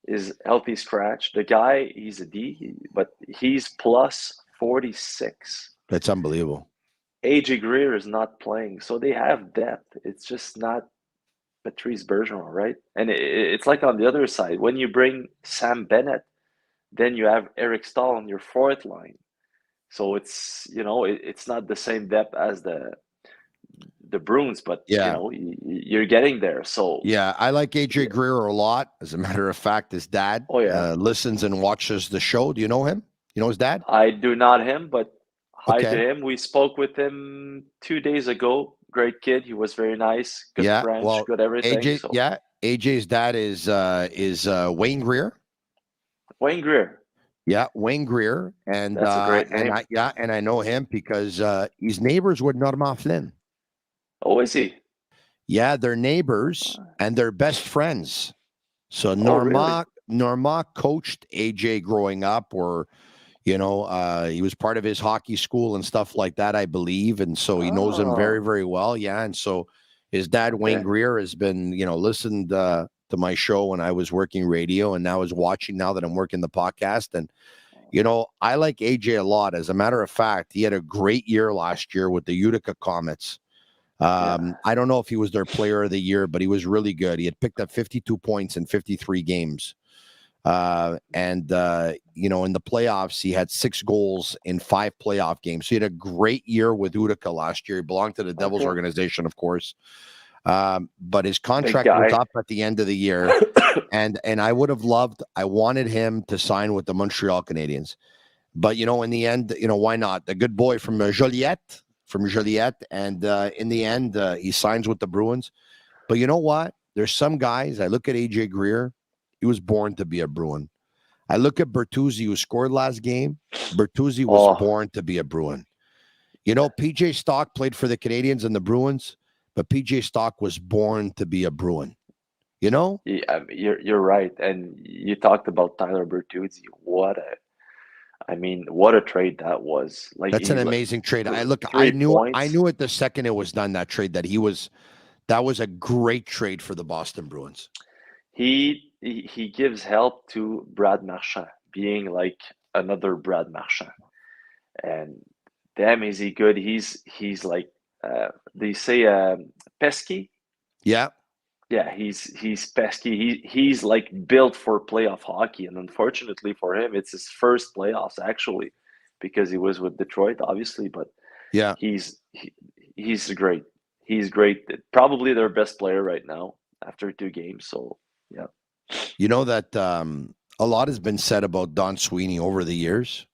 is healthy scratch? The guy, he's a D, but he's plus 46. That's unbelievable. AJ Greer is not playing, so they have depth. It's just not Patrice Bergeron, right? And it's like on the other side, when you bring Sam Bennett, then you have Eric Stahl on your fourth line. So it's it's not the same depth as the Bruins, but you're getting there. So yeah, I like AJ Greer a lot. As a matter of fact, his dad listens and watches the show. Do you know him? You know his dad? I do not him, but hi to him. We spoke with him 2 days ago. Great kid. He was very nice. Good French, good everything. AJ, so. Yeah, AJ's dad is Wayne Greer. Wayne Greer. Yeah, Wayne Greer, and that's a great name. And I know him because he's neighbors with Normand Flynn. Oh, is he? Yeah, they're neighbors and they're best friends. So Normand coached AJ growing up, or he was part of his hockey school and stuff like that, I believe, and so he knows him very, very well. Yeah, and so his dad Wayne Greer has been listened to my show when I was working radio, and now is watching now that I'm working the podcast. And I like AJ a lot. As a matter of fact, he had a great year last year with the Utica Comets. I don't know if he was their player of the year, but he was really good. He had picked up 52 points in 53 games. And in the playoffs, he had 6 goals in 5 playoff games. So he had a great year with Utica last year. He belonged to the Devils organization, of course. But his contract was up at the end of the year. and I wanted him to sign with the Montreal Canadiens. But, in the end, why not? The good boy from Joliette. And in the end, he signs with the Bruins. But you know what? There's some guys, I look at AJ Greer, he was born to be a Bruin. I look at Bertuzzi, who scored last game. Bertuzzi was born to be a Bruin. PJ Stock played for the Canadiens and the Bruins, but PJ Stock was born to be a Bruin. Yeah, you're right. And you talked about Tyler Bertuzzi. What a trade that was! That's an amazing trade. I knew it the second it was done, that trade, that was a great trade for the Boston Bruins. He gives help to Brad Marchand, being like another Brad Marchand, and damn, is he good? He's like they say pesky. Yeah. Yeah, he's pesky. He's like built for playoff hockey, and unfortunately for him, it's his first playoffs actually, because he was with Detroit, obviously. But yeah, he's great. He's great. Probably their best player right now after 2 games. So yeah, that a lot has been said about Don Sweeney over the years,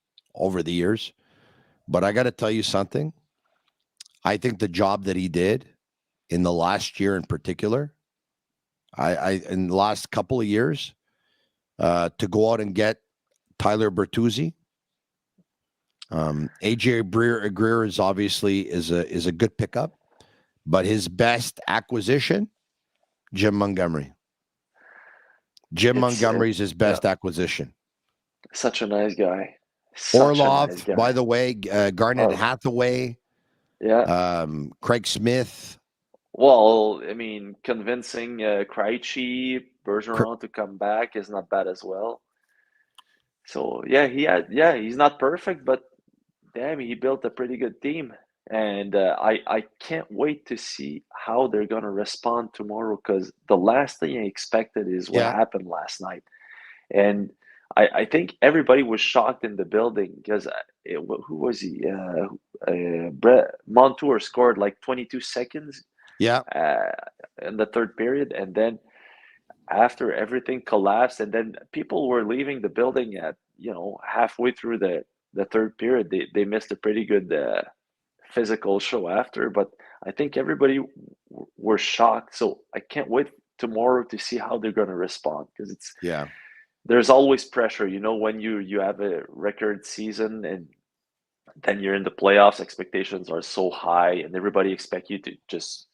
but I got to tell you something. I think the job that he did in the last year in particular. In the last couple of years, to go out and get Tyler Bertuzzi, AJ Greer is obviously is a good pickup, but his best acquisition, Jim Montgomery. Montgomery's his best acquisition. Such a nice guy. Orlov, by the way, Garnet Hathaway, Craig Smith. Well, I mean, convincing Krejci, Bergeron to come back is not bad as well. So he's not perfect, but damn, he built a pretty good team, and I can't wait to see how they're gonna respond tomorrow, because the last thing I expected is what happened last night, and I think everybody was shocked in the building because who was he? Montour scored like 22 seconds. Yeah. In the third period, and then after everything collapsed, and then people were leaving the building at halfway through the third period. They missed a pretty good physical show after, but I think everybody were shocked. So I can't wait tomorrow to see how they're going to respond, because there's always pressure, when you have a record season and then you're in the playoffs, expectations are so high and everybody expects you to just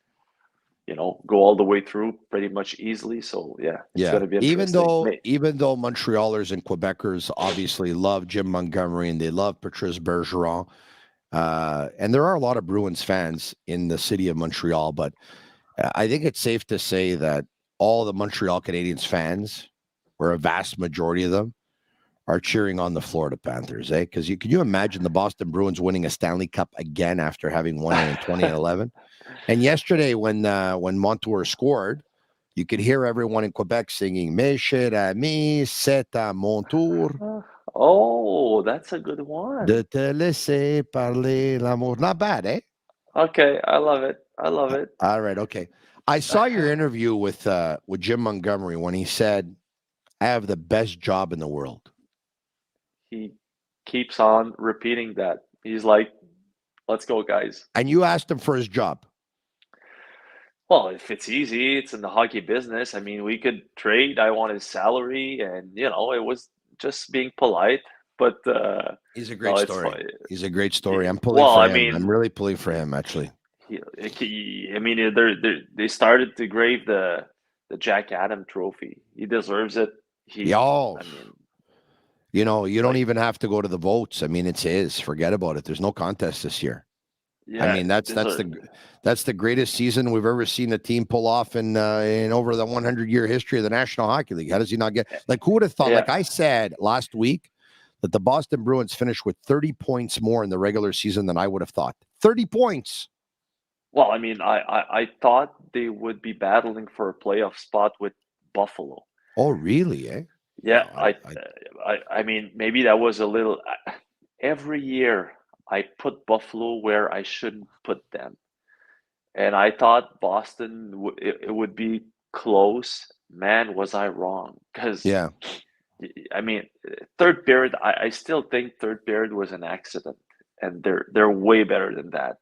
go all the way through pretty much easily. So it's going to be interesting. Even though Montrealers and Quebecers obviously love Jim Montgomery and they love Patrice Bergeron, and there are a lot of Bruins fans in the city of Montreal, but I think it's safe to say that all the Montreal Canadiens fans, or a vast majority of them, are cheering on the Florida Panthers, eh? Because can you imagine the Boston Bruins winning a Stanley Cup again after having won it in 2011? And yesterday, when Montour scored, you could hear everyone in Quebec singing "Mes chers amis, c'est à mon tour." Oh, that's a good one. De te laisser parler l'amour. Not bad, eh? Okay, I love it. All right, okay. I saw your interview with Jim Montgomery when he said, "I have the best job in the world." He keeps on repeating that. He's like, "Let's go, guys." And you asked him for his job. Well, if it's easy, it's in the hockey business. I mean, we could trade. I want his salary, and it was just being polite. But he's a great story. He's a great story. I'm pulling for him. I'm really pulling for him, actually. They started to grave the Jack Adam trophy. He deserves it. You don't even have to go to the votes. I mean, it's his. Forget about it. There's no contest this year. Yeah, I mean, that's the greatest season we've ever seen a team pull off in over the 100-year history of the National Hockey League. How does he not get? Like, who would have thought? Yeah. Like I said last week, that the Boston Bruins finished with 30 points more in the regular season than I would have thought. 30 points. Well, I mean, I thought they would be battling for a playoff spot with Buffalo. Oh, really? Eh? Yeah, I mean, maybe that was a little. Every year, I put Buffalo where I shouldn't put them, and I thought Boston it would be close. Man, was I wrong? Because I mean, third period. I still think third period was an accident, and they're way better than that.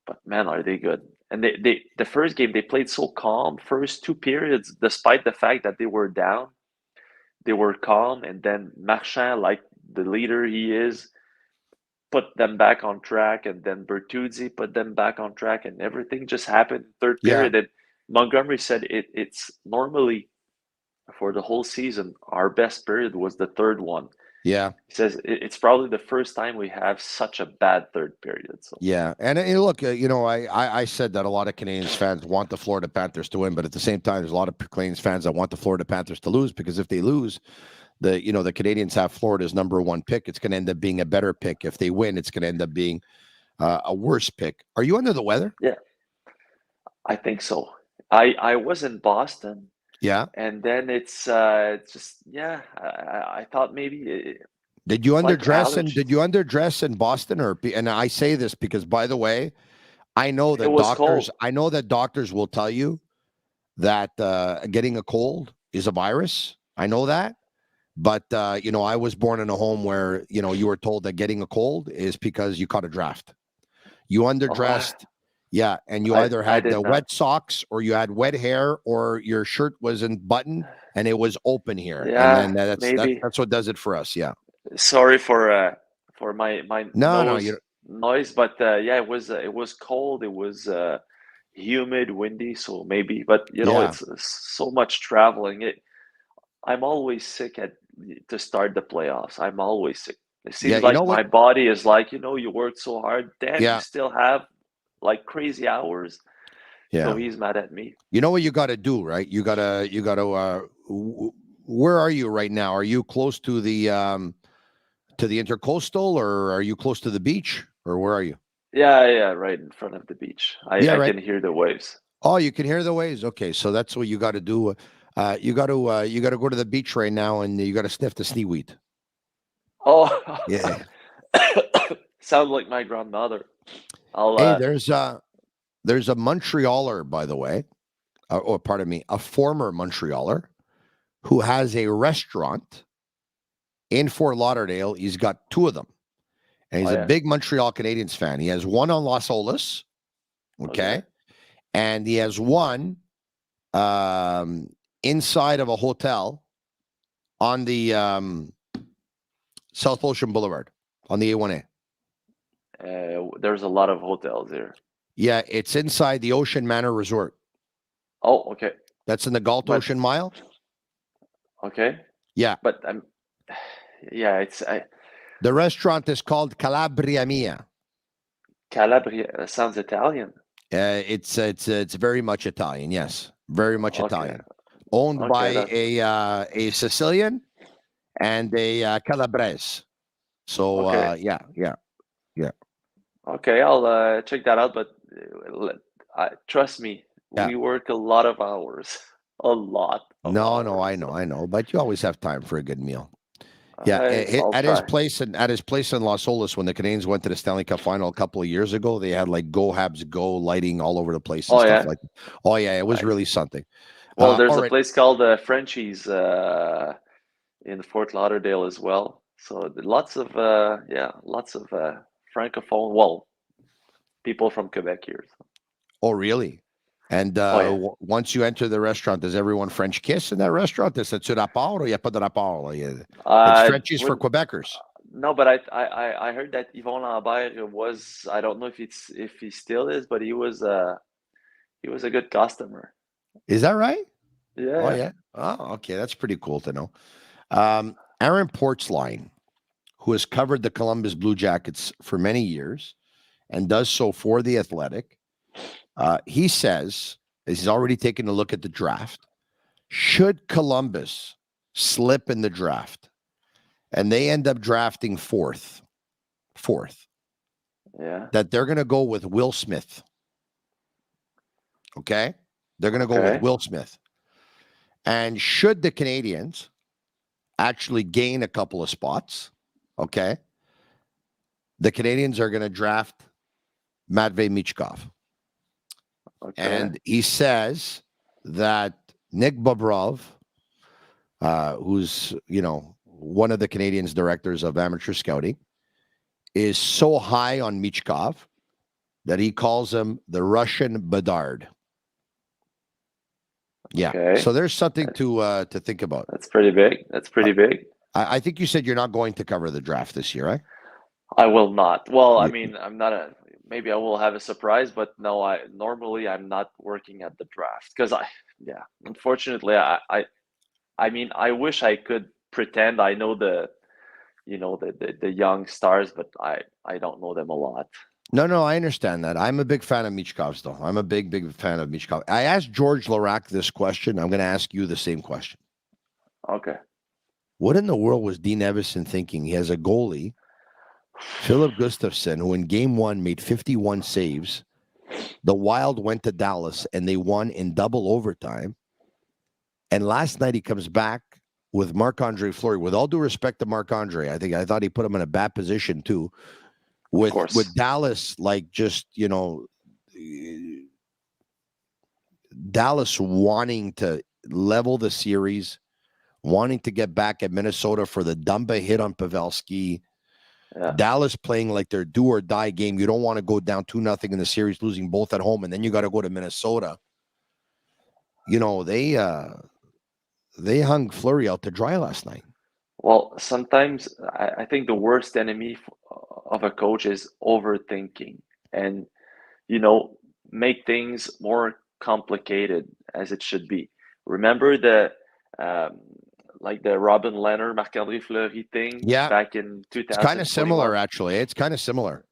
But man, are they good? And they the first game they played so calm. First two periods, despite the fact that they were down, they were calm. And then Marchand, like the leader he is, put them back on track. And then Bertuzzi put them back on track. And everything just happened third period. And Montgomery said it's normally for the whole season, our best period was the third one. Yeah. He says it's probably the first time we have such a bad third period. So. Yeah. And look, I said that a lot of Canadiens fans want the Florida Panthers to win, but at the same time, there's a lot of Canadiens fans that want the Florida Panthers to lose, because if they lose, the Canadiens have Florida's number one pick. It's going to end up being a better pick. If they win, it's going to end up being a worse pick. Are you under the weather? Yeah, I think so. I was in Boston. Yeah. And then it's just, I thought maybe. Did you underdress in Boston, and I say this because, by the way, I know that doctors will tell you that getting a cold is a virus. I know that. But, I was born in a home where, you were told that getting a cold is because you caught a draft. You underdressed. Yeah, and you either had the wet socks, or you had wet hair, or your shirt wasn't buttoned and it was open here. Yeah, and then that's what does it for us. Yeah. Sorry for my noise, but it was cold. It was humid, windy, so maybe. But it's so much traveling. I'm always sick to start the playoffs. I'm always sick. It seems like my body is like, you worked so hard, damn, you still have like crazy hours. Yeah. So he's mad at me. You know what you got to do, right? You got to, where are you right now? Are you close to the Intercoastal, or are you close to the beach, or where are you? Yeah. Right in front of the beach. I can hear the waves. Oh, you can hear the waves. Okay. So that's what you got to do. You got to go to the beach right now, and you got to sniff the seaweed. Oh, yeah. Sounds like my grandmother. Hey, there's a Montrealer, by the way, a former Montrealer who has a restaurant in Fort Lauderdale. He's got two of them, and he's a big Montreal Canadiens fan. He has one on Las Olas, okay, and he has one inside of a hotel on the South Ocean Boulevard on the A1A. There's a lot of hotels here. Yeah, it's inside the Ocean Manor Resort. Oh, okay. That's in the Galt Ocean Mile. Okay. Yeah. But it's the restaurant is called Calabria Mia. Calabria sounds Italian. It's very much Italian. Yes, very much Italian. Owned by a Sicilian and a Calabrese. So yeah. Okay, I'll check that out. But trust me, we work a lot of hours. A lot. No, I know. But you always have time for a good meal. Yeah, at his place in Los Olas, when the Canadiens went to the Stanley Cup Final a couple of years ago, they had like "Go Habs Go" lighting all over the place and stuff like that. Oh yeah, it was really something. Well, there's a place called Frenchie's in Fort Lauderdale as well. So lots of francophone, people from Quebec here. So. Oh really? And once you enter the restaurant, does everyone French kiss in that restaurant? Is it rapport or y a pas de rapport? It's Frenchies for Quebecers. No, but I heard that Yvon Lambert was, I don't know if he still is, but he was a good customer. Is that right? Yeah. Oh yeah. Oh, okay. That's pretty cool to know. Aaron Portzline, who has covered the Columbus Blue Jackets for many years and does so for The Athletic, he says, he's already taken a look at the draft. Should Columbus slip in the draft and they end up drafting fourth, that they're going to go with Will Smith. Okay? They're going to go with Will Smith. And should the Canadiens actually gain a couple of spots, okay, the Canadiens are going to draft Matvei Michkov. Okay. And he says that Nick Bobrov, who's, one of the Canadiens' directors of amateur scouting, is so high on Michkov that he calls him the Russian Bedard. Yeah. Okay. So there's something to think about. That's pretty big. I think you said you're not going to cover the draft this year, right? I will not. Well, I mean, maybe I will have a surprise, but no, I'm not working at the draft because unfortunately, I mean, I wish I could pretend I know the young stars, but I don't know them a lot. No, I understand that. I'm a big fan of Michkov's, though. I'm a big fan of Michkov. I asked George Laraque this question. I'm going to ask you the same question. Okay. What in the world was Dean Evison thinking? He has a goalie, Philip Gustafsson, who in game 1 made 51 saves. The Wild went to Dallas, and they won in double overtime. And last night he comes back with Marc-Andre Fleury. With all due respect to Marc-Andre, I thought he put him in a bad position, too. With Dallas, Dallas wanting to level the series, wanting to get back at Minnesota for the Dumba hit on Pavelski. Yeah. Dallas playing like their do or die game. You don't want to go down 2-0 in the series, losing both at home, and then you got to go to Minnesota. They hung Fleury out to dry last night. Well, sometimes I think the worst enemy of a coach is overthinking and, make things more complicated as it should be. Remember the Robin Leonard, Marc-Andre Fleury thing back in 2000. It's kind of similar, actually. It's kind of similar.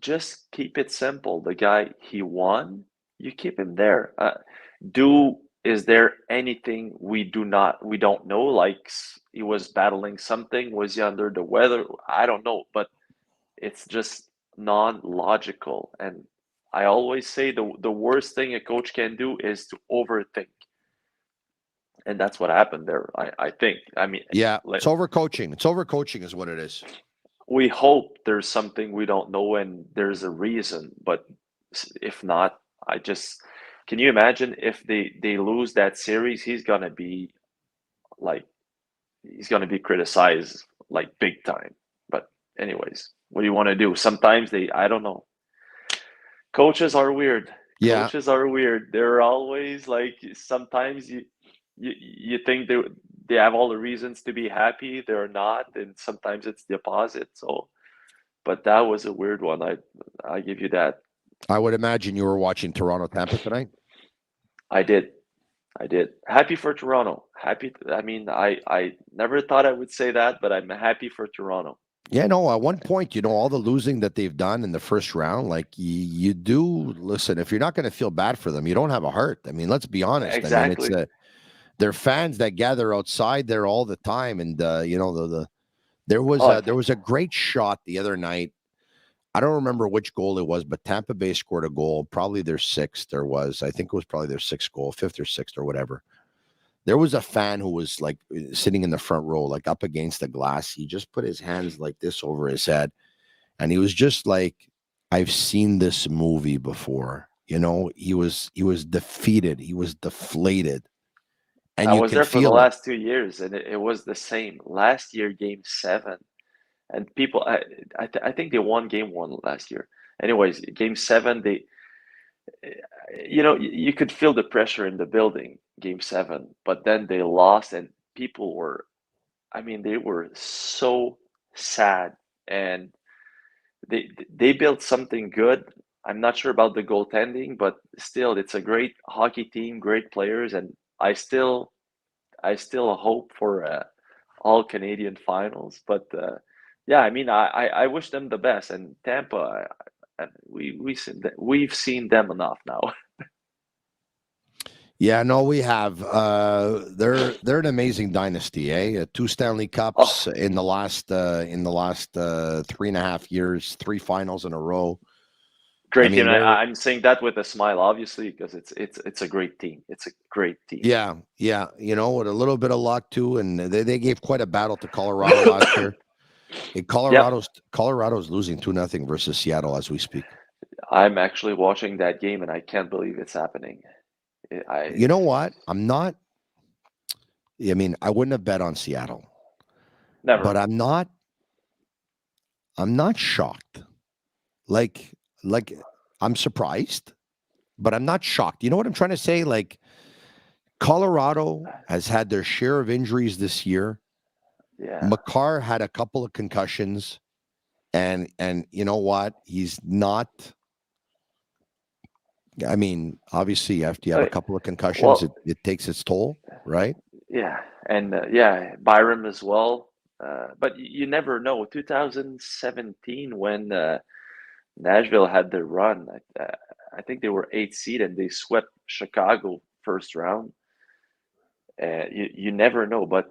Just keep it simple. The guy, he won, you keep him there. Is there anything we don't know? Like he was battling something? Was he under the weather? I don't know, but it's just non-logical. And I always say the worst thing a coach can do is to overthink. And that's what happened there, I think. I mean, it's overcoaching. It's overcoaching is what it is. We hope there's something we don't know and there's a reason. But if not, can you imagine if they lose that series? He's gonna be criticized big time. But anyways, what do you want to do? Sometimes I don't know. Coaches are weird. Coaches are weird. They're always like, sometimes you think they have all the reasons to be happy. They're not, and sometimes it's the opposite. So, but that was a weird one. I give you that. I would imagine you were watching Toronto Tampa tonight. I did. Happy for Toronto. I never thought I would say that, but I'm happy for Toronto. Yeah, no, at one point, all the losing that they've done in the first round, like you do, listen, if you're not going to feel bad for them, you don't have a heart. I mean, let's be honest. Exactly. I mean, they're fans that gather outside there all the time. And, there was a great shot the other night. I don't remember which goal it was, but Tampa Bay scored a goal, probably their sixth I think it was probably their sixth goal, fifth or sixth or whatever. There was a fan who was like sitting in the front row, like up against the glass. He just put his hands like this over his head. And he was just like, I've seen this movie before. He was defeated. He was deflated. And I was there for the last 2 years, and it was the same. Last year, Game 7, and people, I think they won Game 1 last year. Anyways, Game 7, you could feel the pressure in the building, Game 7, but then they lost, and people were, they were so sad, and they built something good. I'm not sure about the goaltending, but still, it's a great hockey team, great players, and I still hope for all Canadian finals. But yeah, I wish them the best, and Tampa. We've seen them enough now. Yeah, no, we have. They're an amazing dynasty, eh? 2 Stanley Cups in the last 3.5 years, 3 finals in a row. Great team. I'm saying that with a smile, obviously, because it's a great team. It's a great team. Yeah. With a little bit of luck too, and they gave quite a battle to Colorado last year. Colorado's losing 2-0 versus Seattle as we speak. I'm actually watching that game, and I can't believe it's happening. You know what? I wouldn't have bet on Seattle. Never. But I'm not shocked. Like I'm surprised, but I'm not shocked. You know what I'm trying to say? Like, Colorado has had their share of injuries this year. Yeah. Makar had a couple of concussions, and you know what? He's not. Obviously, after you have a couple of concussions, it takes its toll, right? Yeah, and Byram as well. But you never know. 2017, when Nashville had their run, I think they were 8th seed, and they swept Chicago first round. You never know, but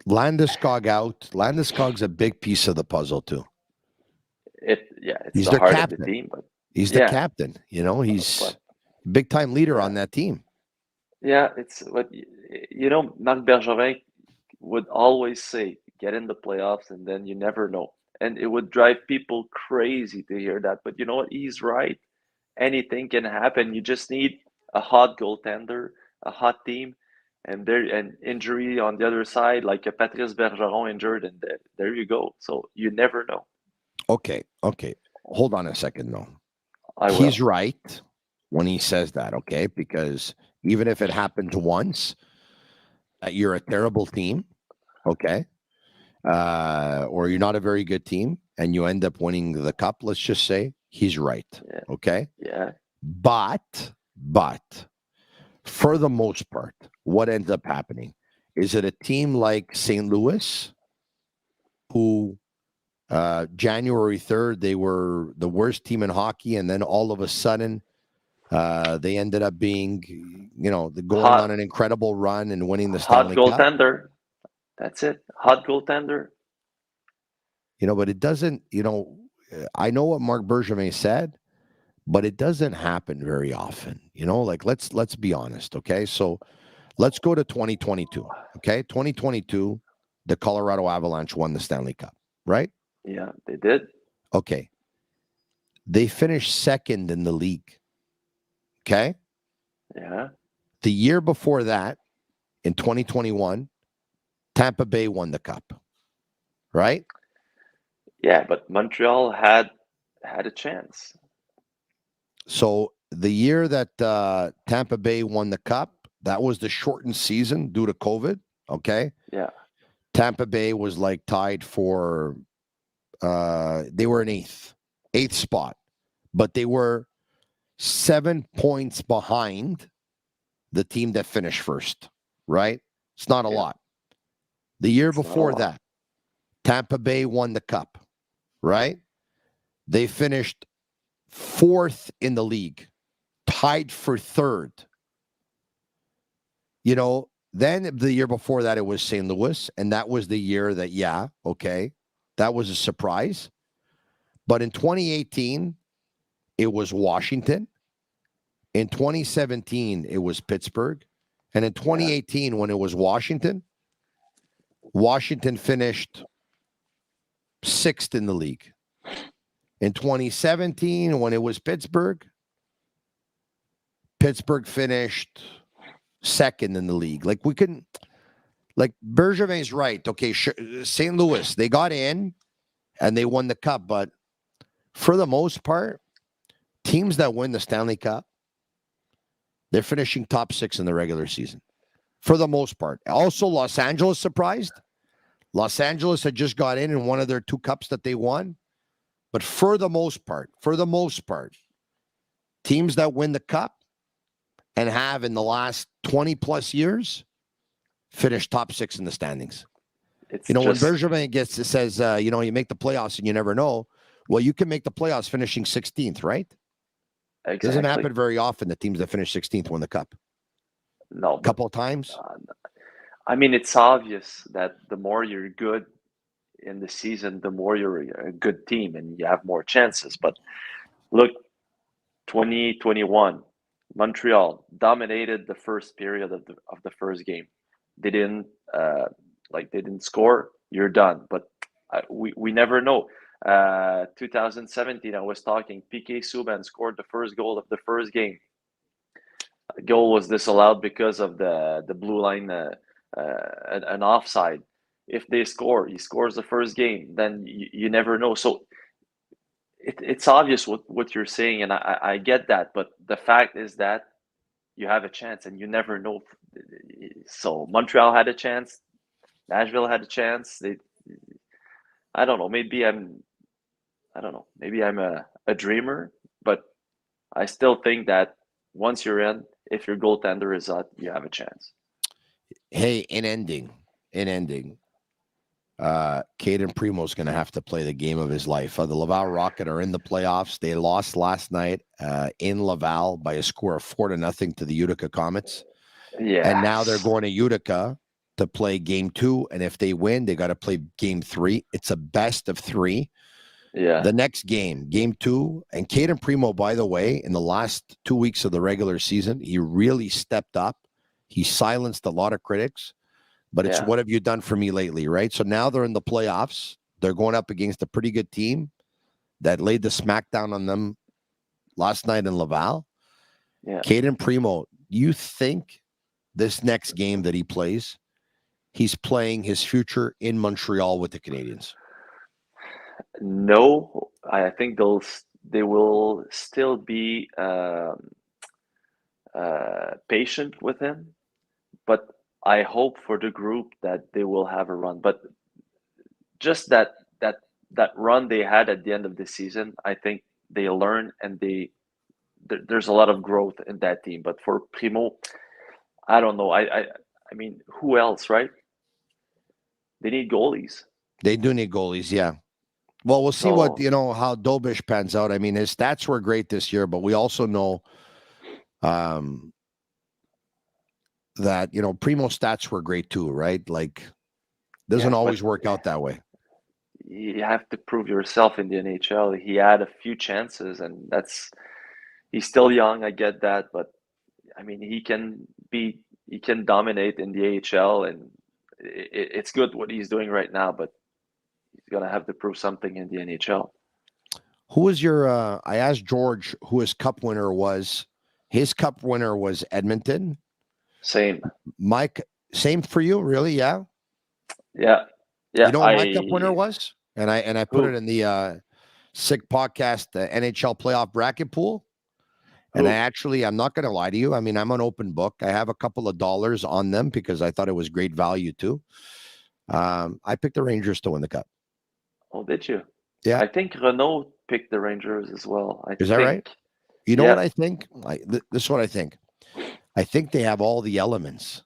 Landeskog out. Landeskog's a big piece of the puzzle too. He's the heart captain of the team, but he's the captain. He's big time leader on that team. Yeah, it's what Marc Bergevin would always say: get in the playoffs, and then you never know. And it would drive people crazy to hear that. But you know what? He's right. Anything can happen. You just need a hot goaltender, a hot team, and injury on the other side, like a Patrice Bergeron injured, and there you go. So you never know. Okay. Hold on a second, though. He's right when he says that, okay? Because even if it happens once, you're a terrible team, okay? Or you're not a very good team, and you end up winning the cup, let's just say, he's right, okay? Yeah. But for the most part, what ends up happening? Is it a team like St. Louis, who January 3rd, they were the worst team in hockey, and then all of a sudden, they ended up being, going on an incredible run and winning the Stanley Cup. Hot goaltender. That's it. Hot goaltender. But it doesn't, I know what Marc Bergevin said, but it doesn't happen very often. Let's be honest, okay? So let's go to 2022, okay? 2022, the Colorado Avalanche won the Stanley Cup, right? Yeah, they did. Okay. They finished second in the league. Okay? Yeah. The year before that, in 2021, Tampa Bay won the cup. Right? Yeah, but Montreal had a chance. So the year that Tampa Bay won the Cup, that was the shortened season due to COVID. Okay. Yeah. Tampa Bay was like tied for, they were in eighth spot, but they were 7 points behind the team that finished first, right? It's not a lot. The year before that, Tampa Bay won the Cup, right? They finished 4th in the league, tied for 3rd. You know, then the year before that, it was St. Louis, and that was the year that, that was a surprise. But in 2018, it was Washington. In 2017, it was Pittsburgh. And in 2018, when it was Washington, Washington finished 6th in the league. In 2017, when it was Pittsburgh, Pittsburgh finished 2nd in the league. Like, we couldn't, like, Bergevin's right. Okay, St. Louis, they got in and they won the Cup. But for the most part, teams that win the Stanley Cup, they're finishing top 6 in the regular season. For the most part. Also, Los Angeles surprised. Los Angeles had just got in one of their 2 cups that they won. But for the most part, teams that win the Cup and have in the last 20 plus years finished top 6 in the standings. When Bergevin says, you make the playoffs and you never know. Well, you can make the playoffs finishing 16th, right? Exactly. It doesn't happen very often that teams that finish 16th win the Cup. No. A couple of times. I mean, it's obvious that the more you're good in the season, the more you're a good team and you have more chances. But look, 2021, Montreal dominated the first period of the first game. They didn't score. You're done. But we never know. 2017, I was talking. Piqué Subban scored the first goal of the first game. The goal was disallowed because of the blue line, an offside. If he scores the first game, then you never know. So it's obvious what you're saying, and I get that. But the fact is that you have a chance, and you never know. So Montreal had a chance. Nashville had a chance. I don't know. Maybe I'm a dreamer, but I still think that once you're in, if your goaltender is up, you have a chance. Hey, in ending, Caden Primo's going to have to play the game of his life. The Laval Rocket are in the playoffs. They lost last night in Laval by a score of 4-0 to the Utica Comets. Yeah. And now they're going to Utica to play game 2. And if they win, they got to play game 3. It's a best of 3. Yeah. The next game 2. And Caden Primo, by the way, in the last 2 weeks of the regular season, he really stepped up. He silenced a lot of critics. But it's what have you done for me lately, right? So now they're in the playoffs. They're going up against a pretty good team that laid the smackdown on them last night in Laval. Yeah. Caden Primo, you think this next game that he plays, he's playing his future in Montreal with the Canadiens? No, I think they will still be patient with him, but I hope for the group that they will have a run. But just that run they had at the end of the season, I think they learn and there's a lot of growth in that team. But for Primo, I don't know. I mean, who else, right? They need goalies. They do need goalies, yeah. Well, we'll see how Dobish pans out. I mean, his stats were great this year, but we also know that, Primo's stats were great too, right? Like, doesn't always work out that way. You have to prove yourself in the NHL. He had a few chances, and he's still young. I get that, but I mean, he can dominate in the AHL, and it's good what he's doing right now, but he's gonna have to prove something in the NHL. Who was your? I asked George who his cup winner was. His cup winner was Edmonton. Same. Mike, same for you, really? Yeah. Yeah. You know what my cup winner was? And I put it in the Sick Podcast, the NHL playoff bracket pool. And I'm not going to lie to you. I mean, I'm an open book. I have a couple of dollars on them because I thought it was great value too. I picked the Rangers to win the cup. Oh, did you? Yeah. I think Renault picked the Rangers as well. Is that right? You know what I think? This is what I think. I think they have all the elements.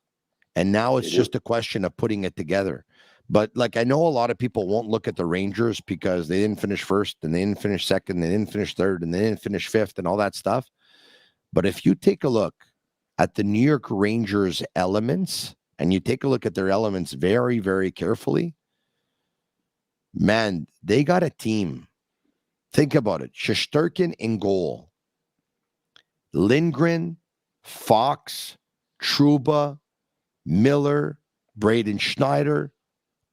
And now it's just a question of putting it together. But like, I know a lot of people won't look at the Rangers because they didn't finish first and they didn't finish second, they didn't finish third and they didn't finish fifth and all that stuff. But if you take a look at the New York Rangers elements and you take a look at their elements very, very carefully, man, they got a team. Think about it. Shesterkin in goal. Lindgren, Fox, Trouba, Miller, Braden Schneider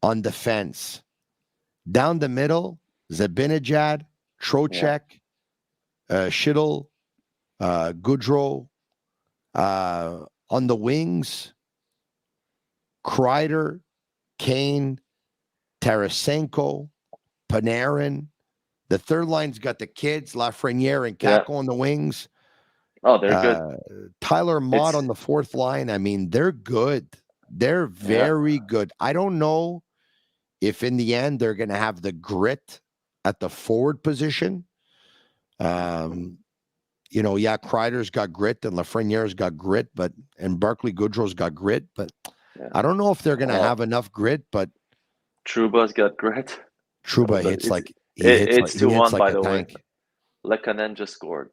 on defense. Down the middle, Zibanejad, Trocheck, Schittle, Goudreau. On the wings, Kreider, Kane, Tarasenko, Panarin. The third line's got the kids, Lafreniere and Kako on the wings. Oh, they're good. Tyler Mott on the fourth line. I mean, they're good. They're very good. I don't know if in the end they're going to have the grit at the forward position. Kreider's got grit and Lafreniere's got grit, and Barclay Goodrow's got grit, but I don't know if they're going to have enough grit, but Trouba's got grit. Trouba hits like it's 2-1 by the tank. way. Lekanen just scored.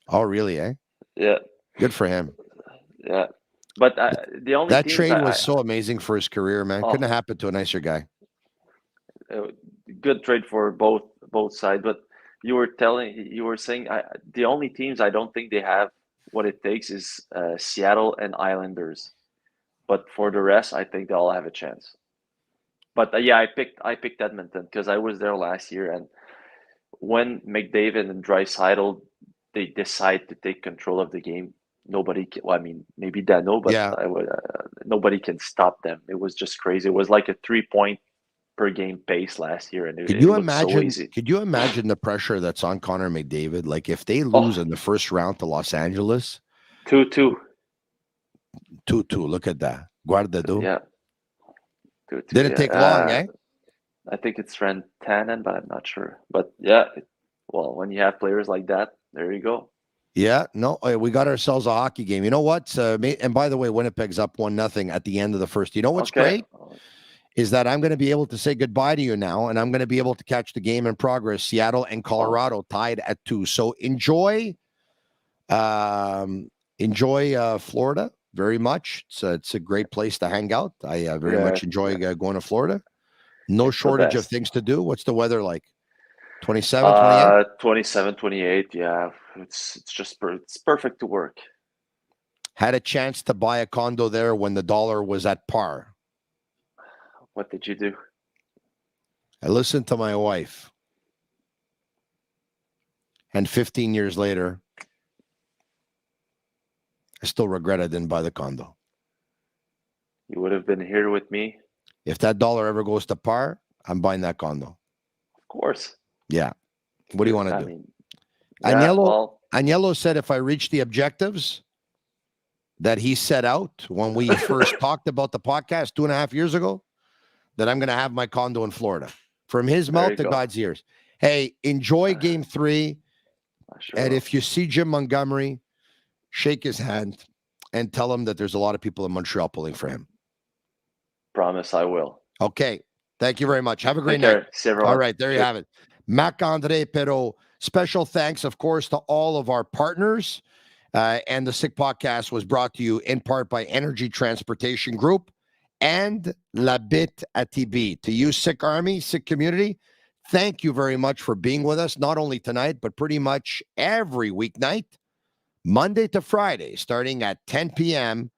Oh, really, eh? Yeah. Good for him. Yeah. But the only that trade was so amazing for his career, man. Couldn't have happened to a nicer guy. Good trade for both sides, but you were saying the only teams I don't think they have what it takes is Seattle and Islanders. But for the rest, I think they all have a chance. But I picked Edmonton because I was there last year, and when McDavid and Draisaitl they decide to take control of the game, nobody can, maybe Dano, but nobody can stop them. It was just crazy. It was like a 3-point per game pace last year, and Could you imagine the pressure that's on Connor McDavid? Like if they lose in the first round to Los Angeles, 2-2. 2-2. Look at that. Guardado. Yeah. 2-2, didn't take long, eh? I think it's Rantanen, but I'm not sure. But when you have players like that, there you go. Yeah, no, we got ourselves a hockey game. You know what? And by the way, Winnipeg's up 1-0 at the end of the first. You know what's great? Is that I'm going to be able to say goodbye to you now, and I'm going to be able to catch the game in progress. Seattle and Colorado tied at 2. So enjoy Florida very much. It's a great place to hang out. I very much enjoy going to Florida. No shortage of things to do. What's the weather like? 27, 28? 27, 28. Yeah, it's perfect to work. Had a chance to buy a condo there when the dollar was at par. What did you do? I listened to my wife. And 15 years later, I still regret I didn't buy the condo. You would have been here with me. If that dollar ever goes to par, I'm buying that condo. Of course. Yeah. What do you want to do? Agnello said if I reach the objectives that he set out when we first talked about the podcast 2.5 years ago, that I'm going to have my condo in Florida. From his mouth to God's ears. Hey, enjoy game 3. And if you see Jim Montgomery, shake his hand and tell him that there's a lot of people in Montreal pulling for him. Promise I will. Okay. Thank you very much. Have a great night. See everyone. All right. There you have it. Marc-Andre Perro. Special thanks, of course, to all of our partners. And the Sick Podcast was brought to you in part by Energy Transportation Group and La Bittt at Tibi. To you, Sick Army, Sick Community, thank you very much for being with us, not only tonight, but pretty much every weeknight, Monday to Friday, starting at 10 p.m.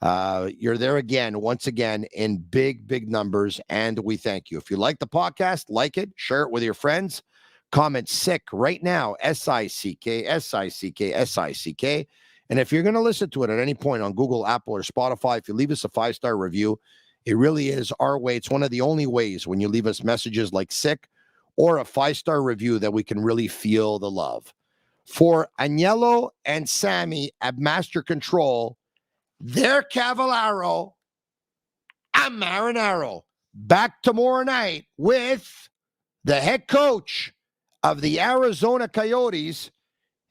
You're there again, once again, in big, big numbers, and we thank you. If you like the podcast, like it, share it with your friends. Comment SICK right now, SICK, SICK, SICK. And if you're going to listen to it at any point on Google, Apple, or Spotify, if you leave us a 5-star review, it really is our way. It's one of the only ways when you leave us messages like SICK or a 5-star review that we can really feel the love. for Agnello and Sammy at Master Control. They're Cavallaro. I'm Marinaro. Back tomorrow night with the head coach of the Arizona Coyotes,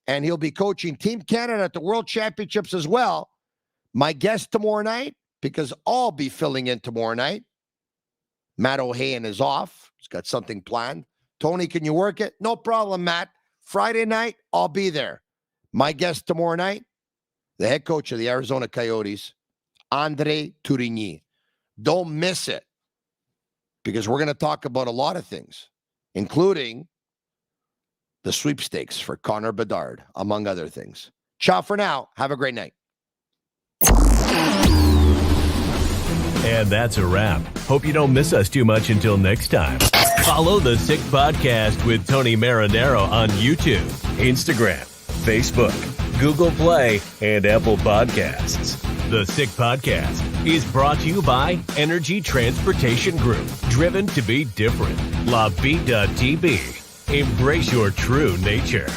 and he'll be coaching Team Canada at the World Championships as well. My guest tomorrow night, because I'll be filling in tomorrow night. Matt O'Hayan is off. He's got something planned. Tony, can you work it? No problem, Matt. Friday night, I'll be there. My guest tomorrow night, the head coach of the Arizona Coyotes, Andre Tourigny. Don't miss it, because we're going to talk about a lot of things, including the sweepstakes for Connor Bedard, among other things. Ciao for now. Have a great night. And that's a wrap. Hope you don't miss us too much until next time. Follow The Sick Podcast with Tony Marinaro on YouTube, Instagram, Facebook, Google Play, and Apple Podcasts. The Sick Podcast is brought to you by Energy Transportation Group. Driven to be different. La Vida Tibi. Embrace your true nature.